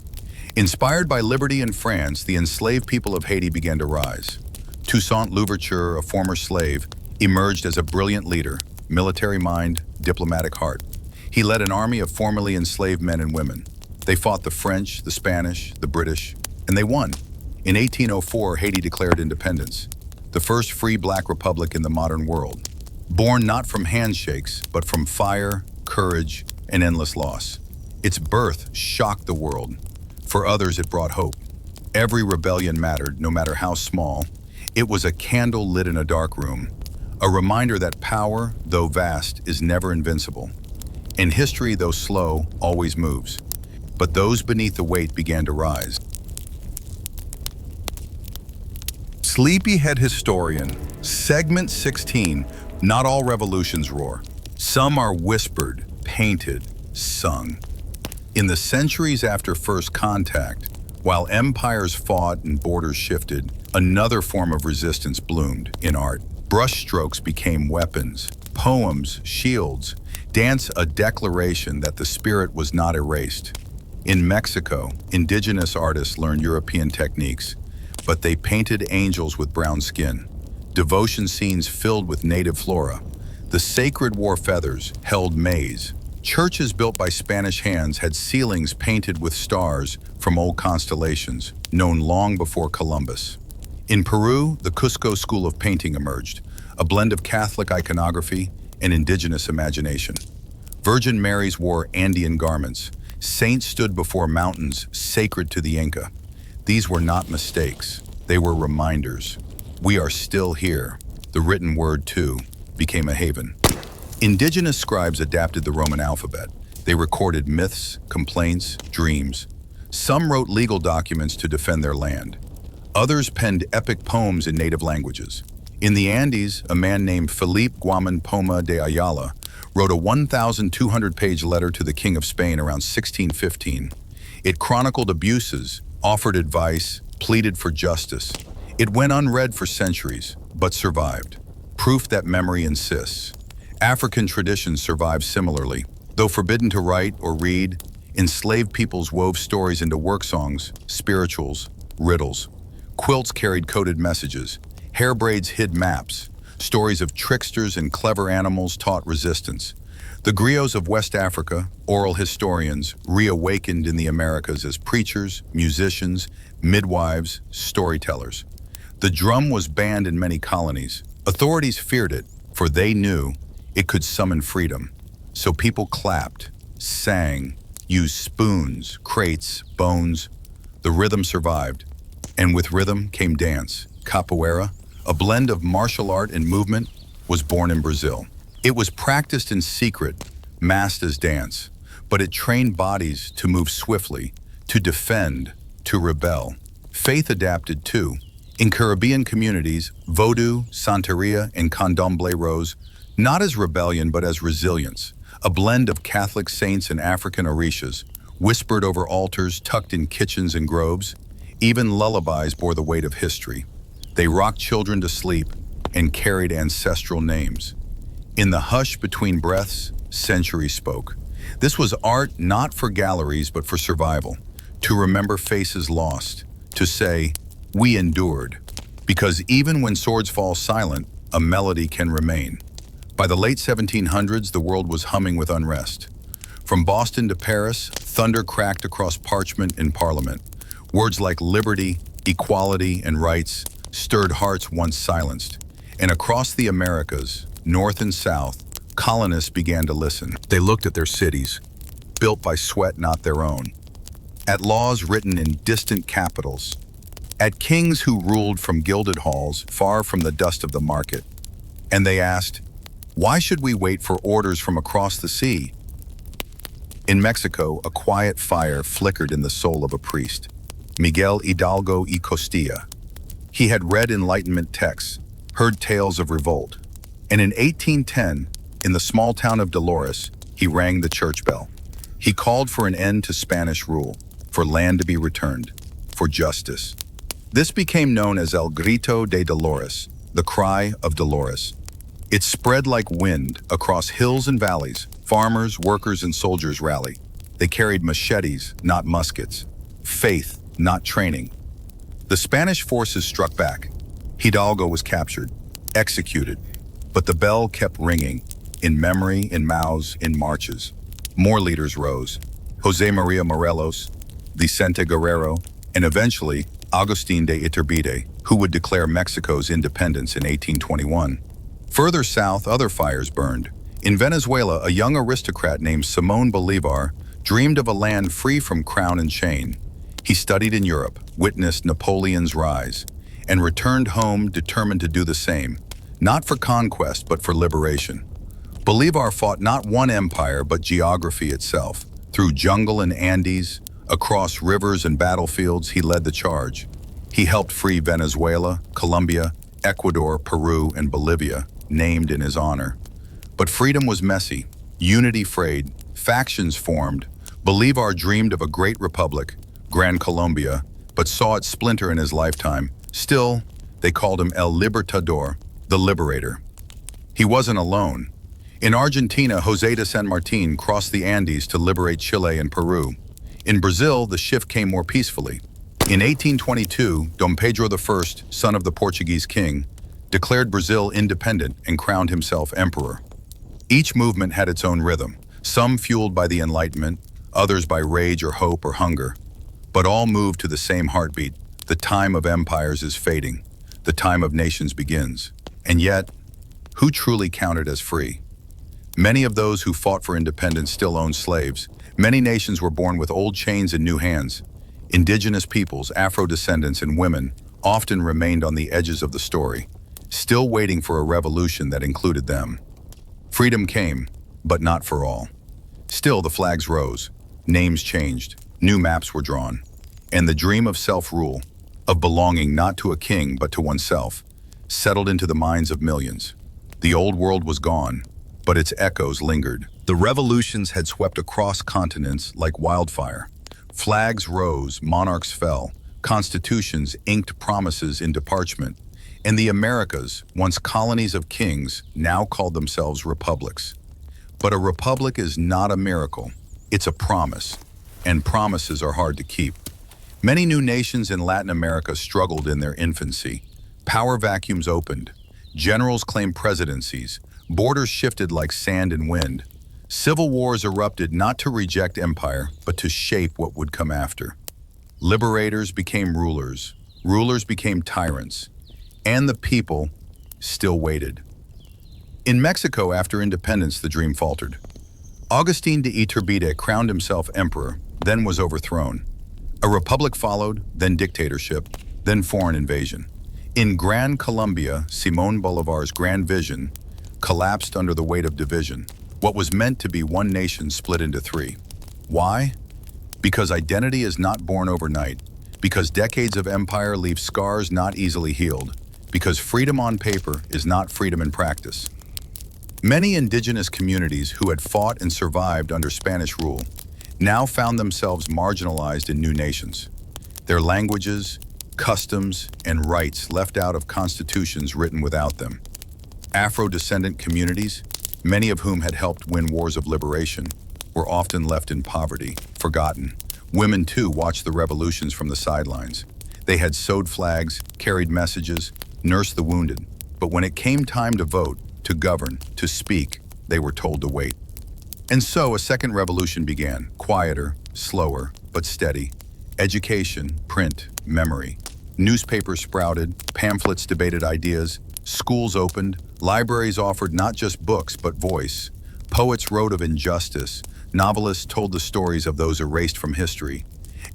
Inspired by liberty in France, the enslaved people of Haiti began to rise. Toussaint Louverture, a former slave, emerged as a brilliant leader, military mind, diplomatic heart. He led an army of formerly enslaved men and women. They fought the French, the Spanish, the British, and they won. In 1804, Haiti declared independence, the first free black republic in the modern world. Born not from handshakes, but from fire, courage, and endless loss. Its birth shocked the world. For others, it brought hope. Every rebellion mattered, no matter how small. It was a candle lit in a dark room, a reminder that power, though vast, is never invincible. And history, though slow, always moves. But those beneath the weight began to rise. Sleepyhead Historian, Segment 16. Not all revolutions roar. Some are whispered, painted, sung. In the centuries after first contact, while empires fought and borders shifted, another form of resistance bloomed in art. Brushstrokes became weapons. poems, shields, dance a declaration that the spirit was not erased. In Mexico, indigenous artists learned European techniques, but they painted angels with brown skin, devotion scenes filled with native flora. The sacred wore feathers, held maize. Churches built by Spanish hands had ceilings painted with stars from old constellations, known long before Columbus. In Peru, the Cusco School of Painting emerged, a blend of Catholic iconography and indigenous imagination. Virgin Marys wore Andean garments. Saints stood before mountains sacred to the Inca. These were not mistakes, they were reminders. We are still here. The written word, too, became a haven. Indigenous scribes adapted the Roman alphabet. They recorded myths, complaints, dreams. Some wrote legal documents to defend their land. Others penned epic poems in native languages. In the Andes, a man named Felipe Guaman Poma de Ayala wrote a 1,200-page letter to the King of Spain around 1615. It chronicled abuses, offered advice, pleaded for justice. It went unread for centuries, but survived. Proof that memory insists. African traditions survive similarly. Though forbidden to write or read, enslaved peoples wove stories into work songs, spirituals, riddles. Quilts carried coded messages. Hair braids hid maps. Stories of tricksters and clever animals taught resistance. The griots of West Africa, oral historians, reawakened in the Americas as preachers, musicians, midwives, storytellers. The drum was banned in many colonies. Authorities feared it, for they knew it could summon freedom. So people clapped, sang, used spoons, crates, bones. The rhythm survived, and with rhythm came dance. Capoeira, a blend of martial art and movement, was born in Brazil. It was practiced in secret, masked as dance, but it trained bodies to move swiftly, to defend, to rebel. Faith adapted too. In Caribbean communities, Vodou, Santeria, and Candomblé rose, not as rebellion but as resilience, a blend of Catholic saints and African orishas, whispered over altars tucked in kitchens and groves. Even lullabies bore the weight of history. They rocked children to sleep and carried ancestral names. In the hush between breaths, centuries spoke. This was art not for galleries but for survival, to remember faces lost, to say, we endured. Because even when swords fall silent, a melody can remain. By the late 1700s, the world was humming with unrest. From Boston to Paris, thunder cracked across parchment in Parliament. Words like liberty, equality, and rights stirred hearts once silenced. And across the Americas, north and south, colonists began to listen. They looked at their cities, built by sweat not their own, at laws written in distant capitals, at kings who ruled from gilded halls far from the dust of the market. And they asked, why should we wait for orders from across the sea? In Mexico, a quiet fire flickered in the soul of a priest, Miguel Hidalgo y Costilla. He had read Enlightenment texts, heard tales of revolt, and in 1810, in the small town of Dolores, he rang the church bell. He called for an end to Spanish rule, for land to be returned, for justice. This became known as El Grito de Dolores, the cry of Dolores. It spread like wind across hills and valleys. Farmers, workers, and soldiers rallied. They carried machetes, not muskets, faith, not training. The Spanish forces struck back. Hidalgo was captured, executed, but the bell kept ringing, in memory, in mouths, in marches. More leaders rose. José María Morelos, Vicente Guerrero, and eventually Agustín de Iturbide, who would declare Mexico's independence in 1821. Further south, other fires burned. In Venezuela, a young aristocrat named Simón Bolívar dreamed of a land free from crown and chain. He studied in Europe, witnessed Napoleon's rise, and returned home determined to do the same, not for conquest, but for liberation. Bolívar fought not one empire, but geography itself. Through jungle and Andes, across rivers and battlefields, he led the charge. He helped free Venezuela, Colombia, Ecuador, Peru, and Bolivia, named in his honor. But freedom was messy, unity frayed, factions formed. Bolívar dreamed of a great republic, Gran Colombia, but saw it splinter in his lifetime. Still, they called him El Libertador, the liberator. He wasn't alone. In Argentina, José de San Martín crossed the Andes to liberate Chile and Peru. In Brazil, the shift came more peacefully. In 1822, Dom Pedro I, son of the Portuguese king, declared Brazil independent and crowned himself emperor. Each movement had its own rhythm, some fueled by the Enlightenment, others by rage or hope or hunger. But all moved to the same heartbeat. The time of empires is fading. The time of nations begins. And yet, who truly counted as free? Many of those who fought for independence still owned slaves. Many nations were born with old chains in new hands. Indigenous peoples, Afro-descendants, and women often remained on the edges of the story, still waiting for a revolution that included them. Freedom came, but not for all. Still, the flags rose, names changed, new maps were drawn, and the dream of self-rule, of belonging not to a king but to oneself, settled into the minds of millions. The old world was gone, but its echoes lingered. The revolutions had swept across continents like wildfire. Flags rose, monarchs fell, constitutions inked promises into parchment, and the Americas, once colonies of kings, now called themselves republics. But a republic is not a miracle, it's a promise, and promises are hard to keep. Many new nations in Latin America struggled in their infancy. Power vacuums opened, generals claimed presidencies, borders shifted like sand and wind. Civil wars erupted not to reject empire, but to shape what would come after. Liberators became rulers, rulers became tyrants, and the people still waited. In Mexico, after independence, the dream faltered. Agustin de Iturbide crowned himself emperor, then was overthrown. A republic followed, then dictatorship, then foreign invasion. In Gran Colombia, Simón Bolívar's grand vision collapsed under the weight of division. What was meant to be one nation split into three. Why? Because identity is not born overnight. Because decades of empire leave scars not easily healed. Because freedom on paper is not freedom in practice. Many indigenous communities who had fought and survived under Spanish rule now found themselves marginalized in new nations. Their languages, customs, and rights left out of constitutions written without them. Afro-descendant communities, many of whom had helped win wars of liberation, were often left in poverty, forgotten. Women too watched the revolutions from the sidelines. They had sewed flags, carried messages, nursed the wounded. But when it came time to vote, to govern, to speak, they were told to wait. And so a second revolution began, quieter, slower, but steady. Education, print, memory. Newspapers sprouted, pamphlets debated ideas, schools opened, libraries offered not just books but voice. Poets wrote of injustice, novelists told the stories of those erased from history.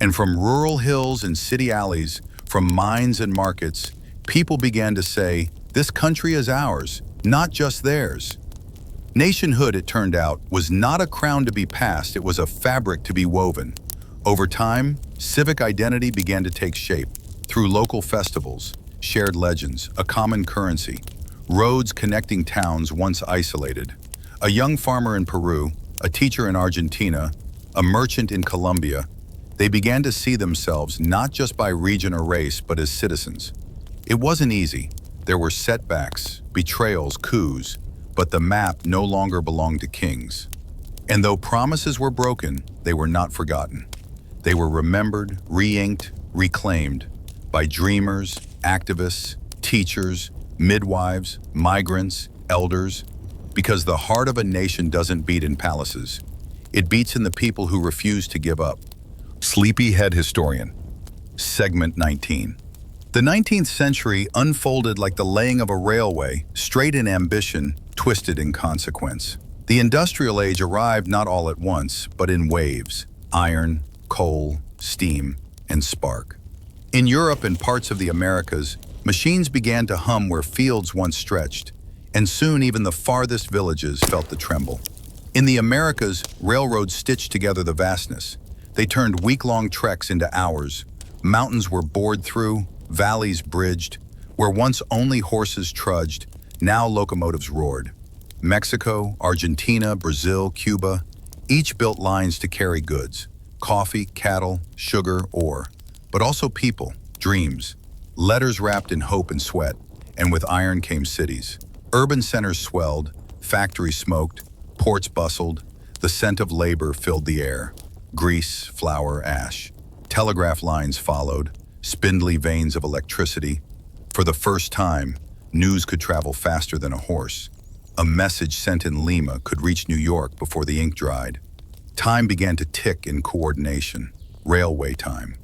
And from rural hills and city alleys, from mines and markets, people began to say, "This country is ours, not just theirs." Nationhood, it turned out, was not a crown to be passed, it was a fabric to be woven. Over time, civic identity began to take shape through local festivals, shared legends, a common currency, roads connecting towns once isolated. A young farmer in Peru, a teacher in Argentina, a merchant in Colombia, they began to see themselves not just by region or race, but as citizens. It wasn't easy. There were setbacks, betrayals, coups, but the map no longer belonged to kings. And though promises were broken, they were not forgotten. They were remembered, re-inked, reclaimed by dreamers, activists, teachers, midwives, migrants, elders, because the heart of a nation doesn't beat in palaces. It beats in the people who refuse to give up. Sleepyhead Historian, Segment 19. The 19th century unfolded like the laying of a railway, straight in ambition, twisted in consequence. The industrial age arrived not all at once, but in waves: iron, coal, steam, and spark. In Europe and parts of the Americas, machines began to hum where fields once stretched, and soon even the farthest villages felt the tremble. In the Americas, railroads stitched together the vastness. They turned week-long treks into hours. Mountains were bored through, valleys bridged. Where once only horses trudged, now locomotives roared. Mexico, Argentina, Brazil, Cuba, each built lines to carry goods: coffee, cattle, sugar, ore. But also people, dreams, letters wrapped in hope and sweat, and with iron came cities. Urban centers swelled, Factories smoked, ports bustled, the scent of labor filled the air. Grease, flour, ash. Telegraph lines followed, spindly veins of electricity. For the first time, news could travel faster than a horse. A message sent in Lima could reach New York before the ink dried. Time began to tick in coordination. Railway time.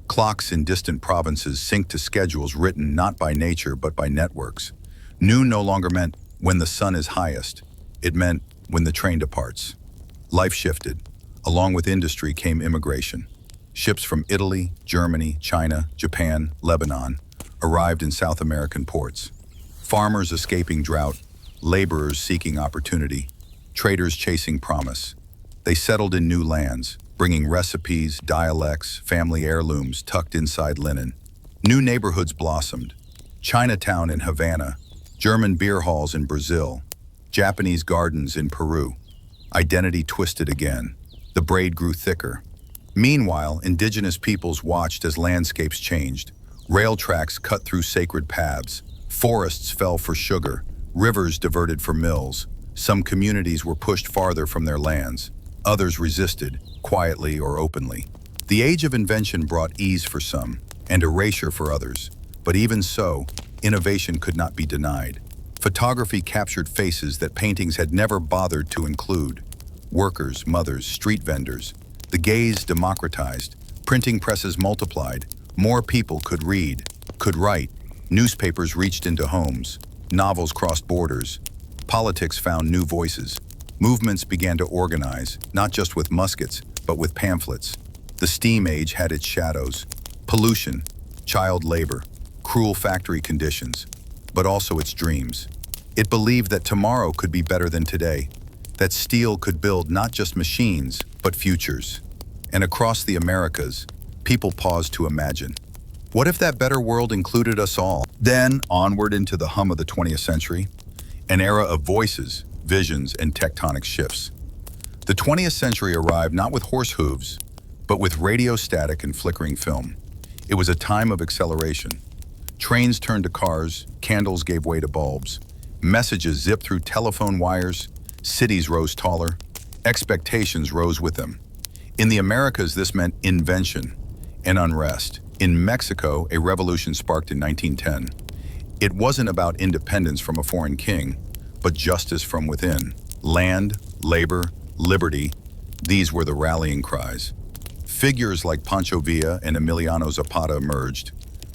Clocks in distant provinces synced to schedules written not by nature but by networks. Noon no longer meant when the sun is highest. It meant when the train departs. Life shifted. Along with industry came immigration. Ships from Italy, Germany, China, Japan, Lebanon arrived in South American ports. Farmers escaping drought, laborers seeking opportunity, traders chasing promise. They settled in new lands, bringing recipes, dialects, family heirlooms tucked inside linen. New neighborhoods blossomed. Chinatown in Havana, German beer halls in Brazil, Japanese gardens in Peru. Identity twisted again. The braid grew thicker. Meanwhile, indigenous peoples watched as landscapes changed. Rail tracks cut through sacred paths. Forests fell for sugar. Rivers diverted for mills. Some communities were pushed farther from their lands. Others resisted, quietly or openly. The age of invention brought ease for some, and erasure for others. But even so, innovation could not be denied. Photography captured faces that paintings had never bothered to include. Workers, mothers, street vendors. The gaze democratized. Printing presses multiplied. More people could read, could write. Newspapers reached into homes. Novels crossed borders. Politics found new voices. Movements began to organize, not just with muskets, but with pamphlets. The steam age had its shadows. Pollution, child labor, cruel factory conditions, but also its dreams. It believed that tomorrow could be better than today, that steel could build not just machines, but futures. And across the Americas, people paused to imagine. What if that better world included us all? Then, onward into the hum of the 20th century, an era of voices, visions, and tectonic shifts. The 20th century arrived not with horse hooves, but with radio static and flickering film. It was a time of acceleration. Trains turned to cars, candles gave way to bulbs, messages zipped through telephone wires, cities rose taller, expectations rose with them. In the Americas, this meant invention and unrest. In Mexico, a revolution sparked in 1910. It wasn't about independence from a foreign king, but justice from within. Land, labor, liberty, these were the rallying cries. Figures like Pancho Villa and Emiliano Zapata emerged,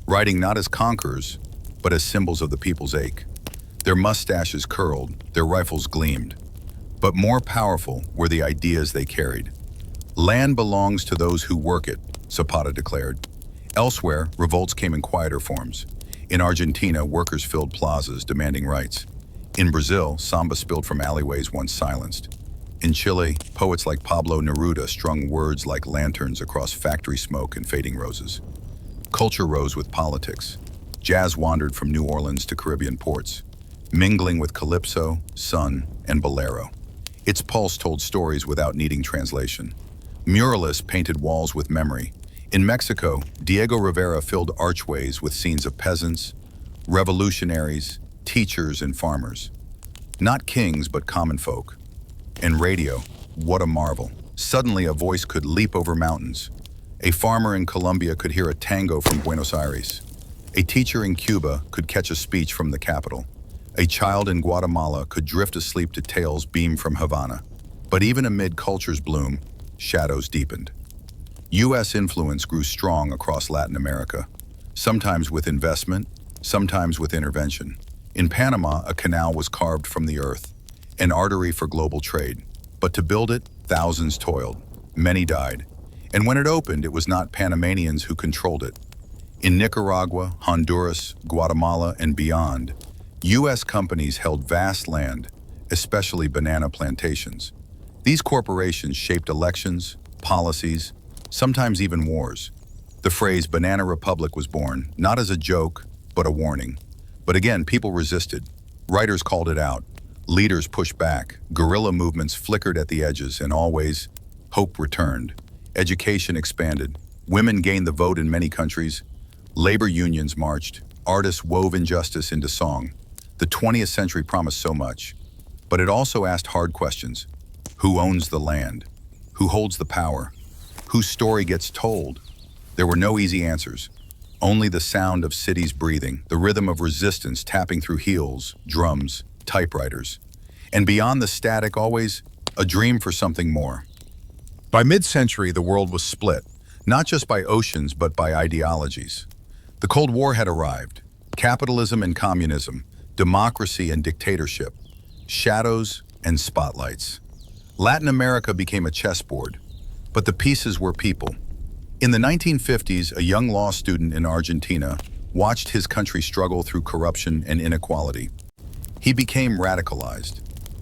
writing not as conquerors, but as symbols of the people's ache. Their mustaches curled, their rifles gleamed. But more powerful were the ideas they carried. Land belongs to those who work it, Zapata declared. Elsewhere, revolts came in quieter forms. In Argentina, workers filled plazas demanding rights. In Brazil, samba spilled from alleyways once silenced. In Chile, poets like Pablo Neruda strung words like lanterns across factory smoke and fading roses. Culture rose with politics. Jazz wandered from New Orleans to Caribbean ports, mingling with calypso, sun, and bolero. Its pulse told stories without needing translation. Muralists painted walls with memory. In Mexico, Diego Rivera filled archways with scenes of peasants, revolutionaries, teachers, and farmers. Not kings, but common folk. And radio, what a marvel. Suddenly a voice could leap over mountains. A farmer in Colombia could hear a tango from Buenos Aires. A teacher in Cuba could catch a speech from the capital. A child in Guatemala could drift asleep to tales beamed from Havana. But even amid culture's bloom, shadows deepened. U.S. influence grew strong across Latin America, sometimes with investment, sometimes with intervention. In Panama, a canal was carved from the earth, an artery for global trade. But to build it, thousands toiled, many died. And when it opened, it was not Panamanians who controlled it. In Nicaragua, Honduras, Guatemala, and beyond, U.S. companies held vast land, especially banana plantations. These corporations shaped elections, policies, sometimes even wars. The phrase Banana Republic was born, not as a joke, but a warning. But again, people resisted. Writers called it out. Leaders pushed back. Guerrilla movements flickered at the edges, and always, hope returned. Education expanded. Women gained the vote in many countries. Labor unions marched. Artists wove injustice into song. The 20th century promised so much. But it also asked hard questions. Who owns the land? Who holds the power? Whose story gets told? There were no easy answers. Only the sound of cities breathing, the rhythm of resistance tapping through heels, drums, typewriters. And beyond the static, always a dream for something more. By mid-century, the world was split, not just by oceans, but by ideologies. The Cold War had arrived. Capitalism and communism, democracy and dictatorship, shadows and spotlights. Latin America became a chessboard, but the pieces were people. In the 1950s, a young law student in Argentina watched his country struggle through corruption and inequality. He became radicalized.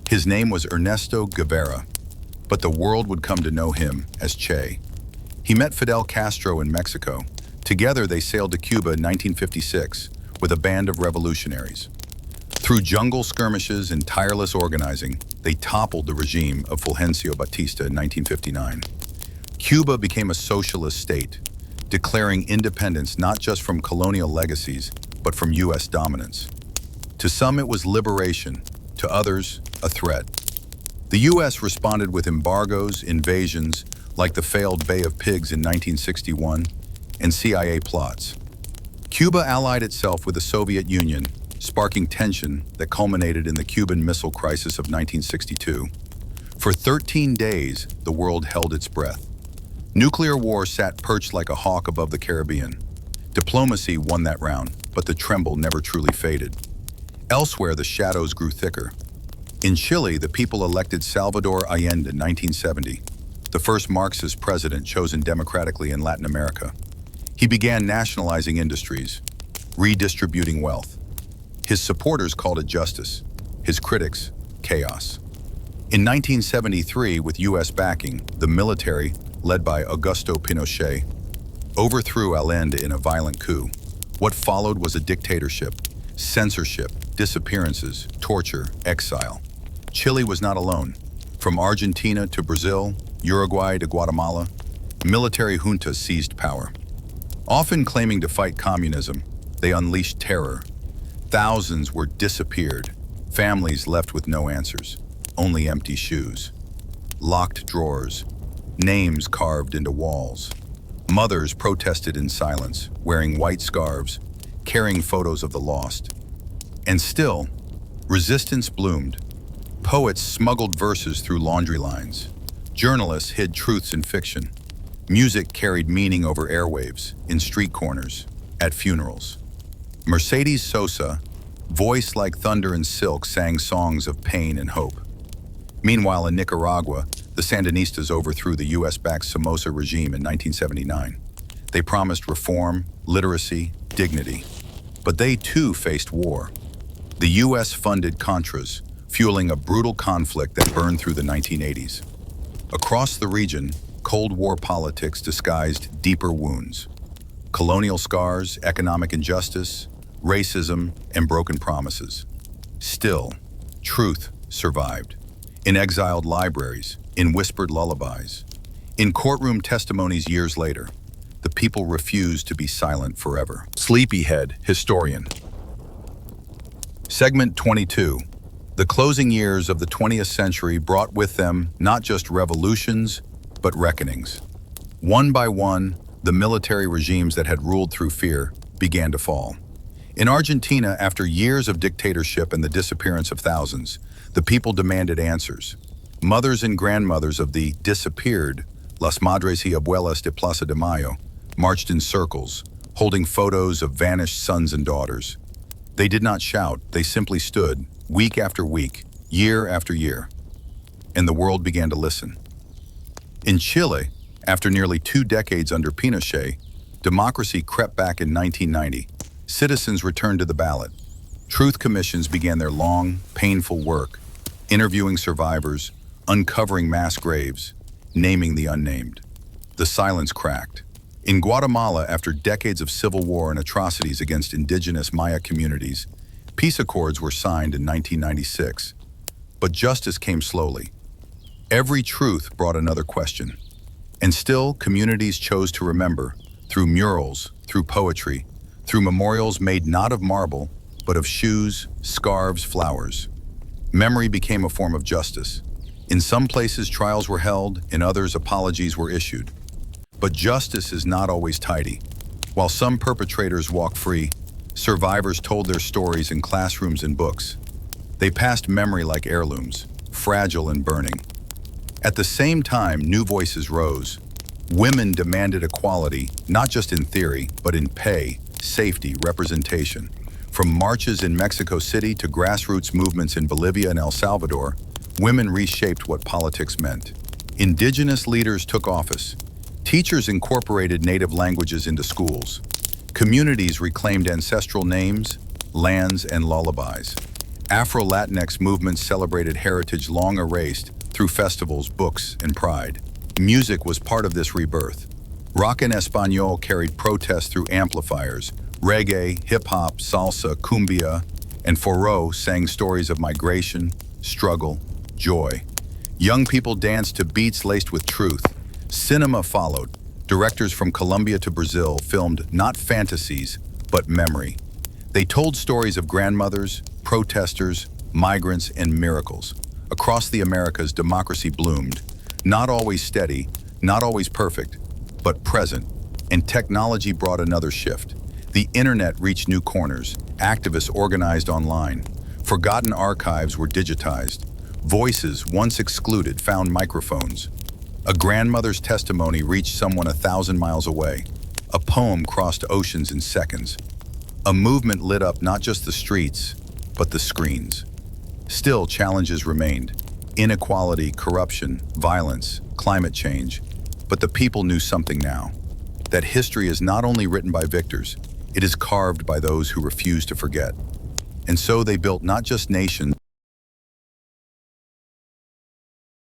His name was Ernesto Guevara, but the world would come to know him as Che. He met Fidel Castro in Mexico. Together, they sailed to Cuba in 1956 with a band of revolutionaries. Through jungle skirmishes and tireless organizing, they toppled the regime of Fulgencio Batista in 1959. Cuba became a socialist state, declaring independence not just from colonial legacies, but from U.S. dominance. To some, it was liberation. To others, a threat. The U.S. responded with embargoes, invasions, like the failed Bay of Pigs in 1961, and CIA plots. Cuba allied itself with the Soviet Union, sparking tension that culminated in the Cuban Missile Crisis of 1962. For 13 days, the world held its breath. Nuclear war sat perched like a hawk above the Caribbean. Diplomacy won that round, but the tremble never truly faded. Elsewhere, the shadows grew thicker. In Chile, the people elected Salvador Allende in 1970, the first Marxist president chosen democratically in Latin America. He began nationalizing industries, redistributing wealth. His supporters called it justice, his critics, chaos. In 1973, with U.S. backing, the military, led by Augusto Pinochet, overthrew Allende in a violent coup. What followed was a dictatorship, censorship, disappearances, torture, exile. Chile was not alone. From Argentina to Brazil, Uruguay to Guatemala, military juntas seized power. Often claiming to fight communism, they unleashed terror. Thousands were disappeared, families left with no answers, only empty shoes. Locked drawers, names carved into walls. Mothers protested in silence, wearing white scarves, carrying photos of the lost. And still, resistance bloomed. Poets smuggled verses through laundry lines. Journalists hid truths in fiction. Music carried meaning over airwaves, in street corners, at funerals. Mercedes Sosa, voice like thunder and silk, sang songs of pain and hope. Meanwhile, in Nicaragua, the Sandinistas overthrew the US-backed Somoza regime in 1979. They promised reform, literacy, dignity. But they too faced war. The US funded Contras, fueling a brutal conflict that burned through the 1980s. Across the region, Cold War politics disguised deeper wounds. Colonial scars, economic injustice, racism, and broken promises. Still, truth survived. In exiled libraries, in whispered lullabies, in courtroom testimonies years later, the people refused to be silent forever. Sleepyhead, historian. Segment 22. The closing years of the 20th century brought with them not just revolutions, but reckonings. One by one, the military regimes that had ruled through fear began to fall. In Argentina, after years of dictatorship and the disappearance of thousands, the people demanded answers. Mothers and grandmothers of the disappeared Las Madres y Abuelas de Plaza de Mayo marched in circles, holding photos of vanished sons and daughters. They did not shout, they simply stood, week after week, year after year. And the world began to listen. In Chile, after nearly 2 decades under Pinochet, democracy crept back in 1990. Citizens returned to the ballot. Truth commissions began their long, painful work, interviewing survivors, uncovering mass graves, naming the unnamed. The silence cracked. In Guatemala, after decades of civil war and atrocities against indigenous Maya communities, peace accords were signed in 1996. But justice came slowly. Every truth brought another question. And still, communities chose to remember, through murals, through poetry, through memorials made not of marble, but of shoes, scarves, flowers. Memory became a form of justice. In some places, trials were held, in others, apologies were issued. But justice is not always tidy. While some perpetrators walk free, survivors told their stories in classrooms and books. They passed memory like heirlooms, fragile and burning. At the same time, new voices rose. Women demanded equality, not just in theory, but in pay, safety, representation. From marches in Mexico City to grassroots movements in Bolivia and El Salvador, women reshaped what politics meant. Indigenous leaders took office. Teachers incorporated native languages into schools. Communities reclaimed ancestral names, lands, and lullabies. Afro-Latinx movements celebrated heritage long erased through festivals, books, and pride. Music was part of this rebirth. Rock en Español carried protest through amplifiers. Reggae, hip-hop, salsa, cumbia, and forró sang stories of migration, struggle, joy. Young people danced to beats laced with truth. Cinema followed. Directors from Colombia to Brazil filmed not fantasies, but memory. They told stories of grandmothers, protesters, migrants, and miracles. Across the Americas, democracy bloomed. Not always steady, not always perfect, but present. And technology brought another shift. The internet reached new corners. Activists organized online. Forgotten archives were digitized. Voices, once excluded, found microphones. A grandmother's testimony reached someone 1,000 miles away. A poem crossed oceans in seconds. A movement lit up not just the streets, but the screens. Still, challenges remained. Inequality, corruption, violence, climate change. But the people knew something now. That history is not only written by victors, it is carved by those who refuse to forget. And so they built not just nations,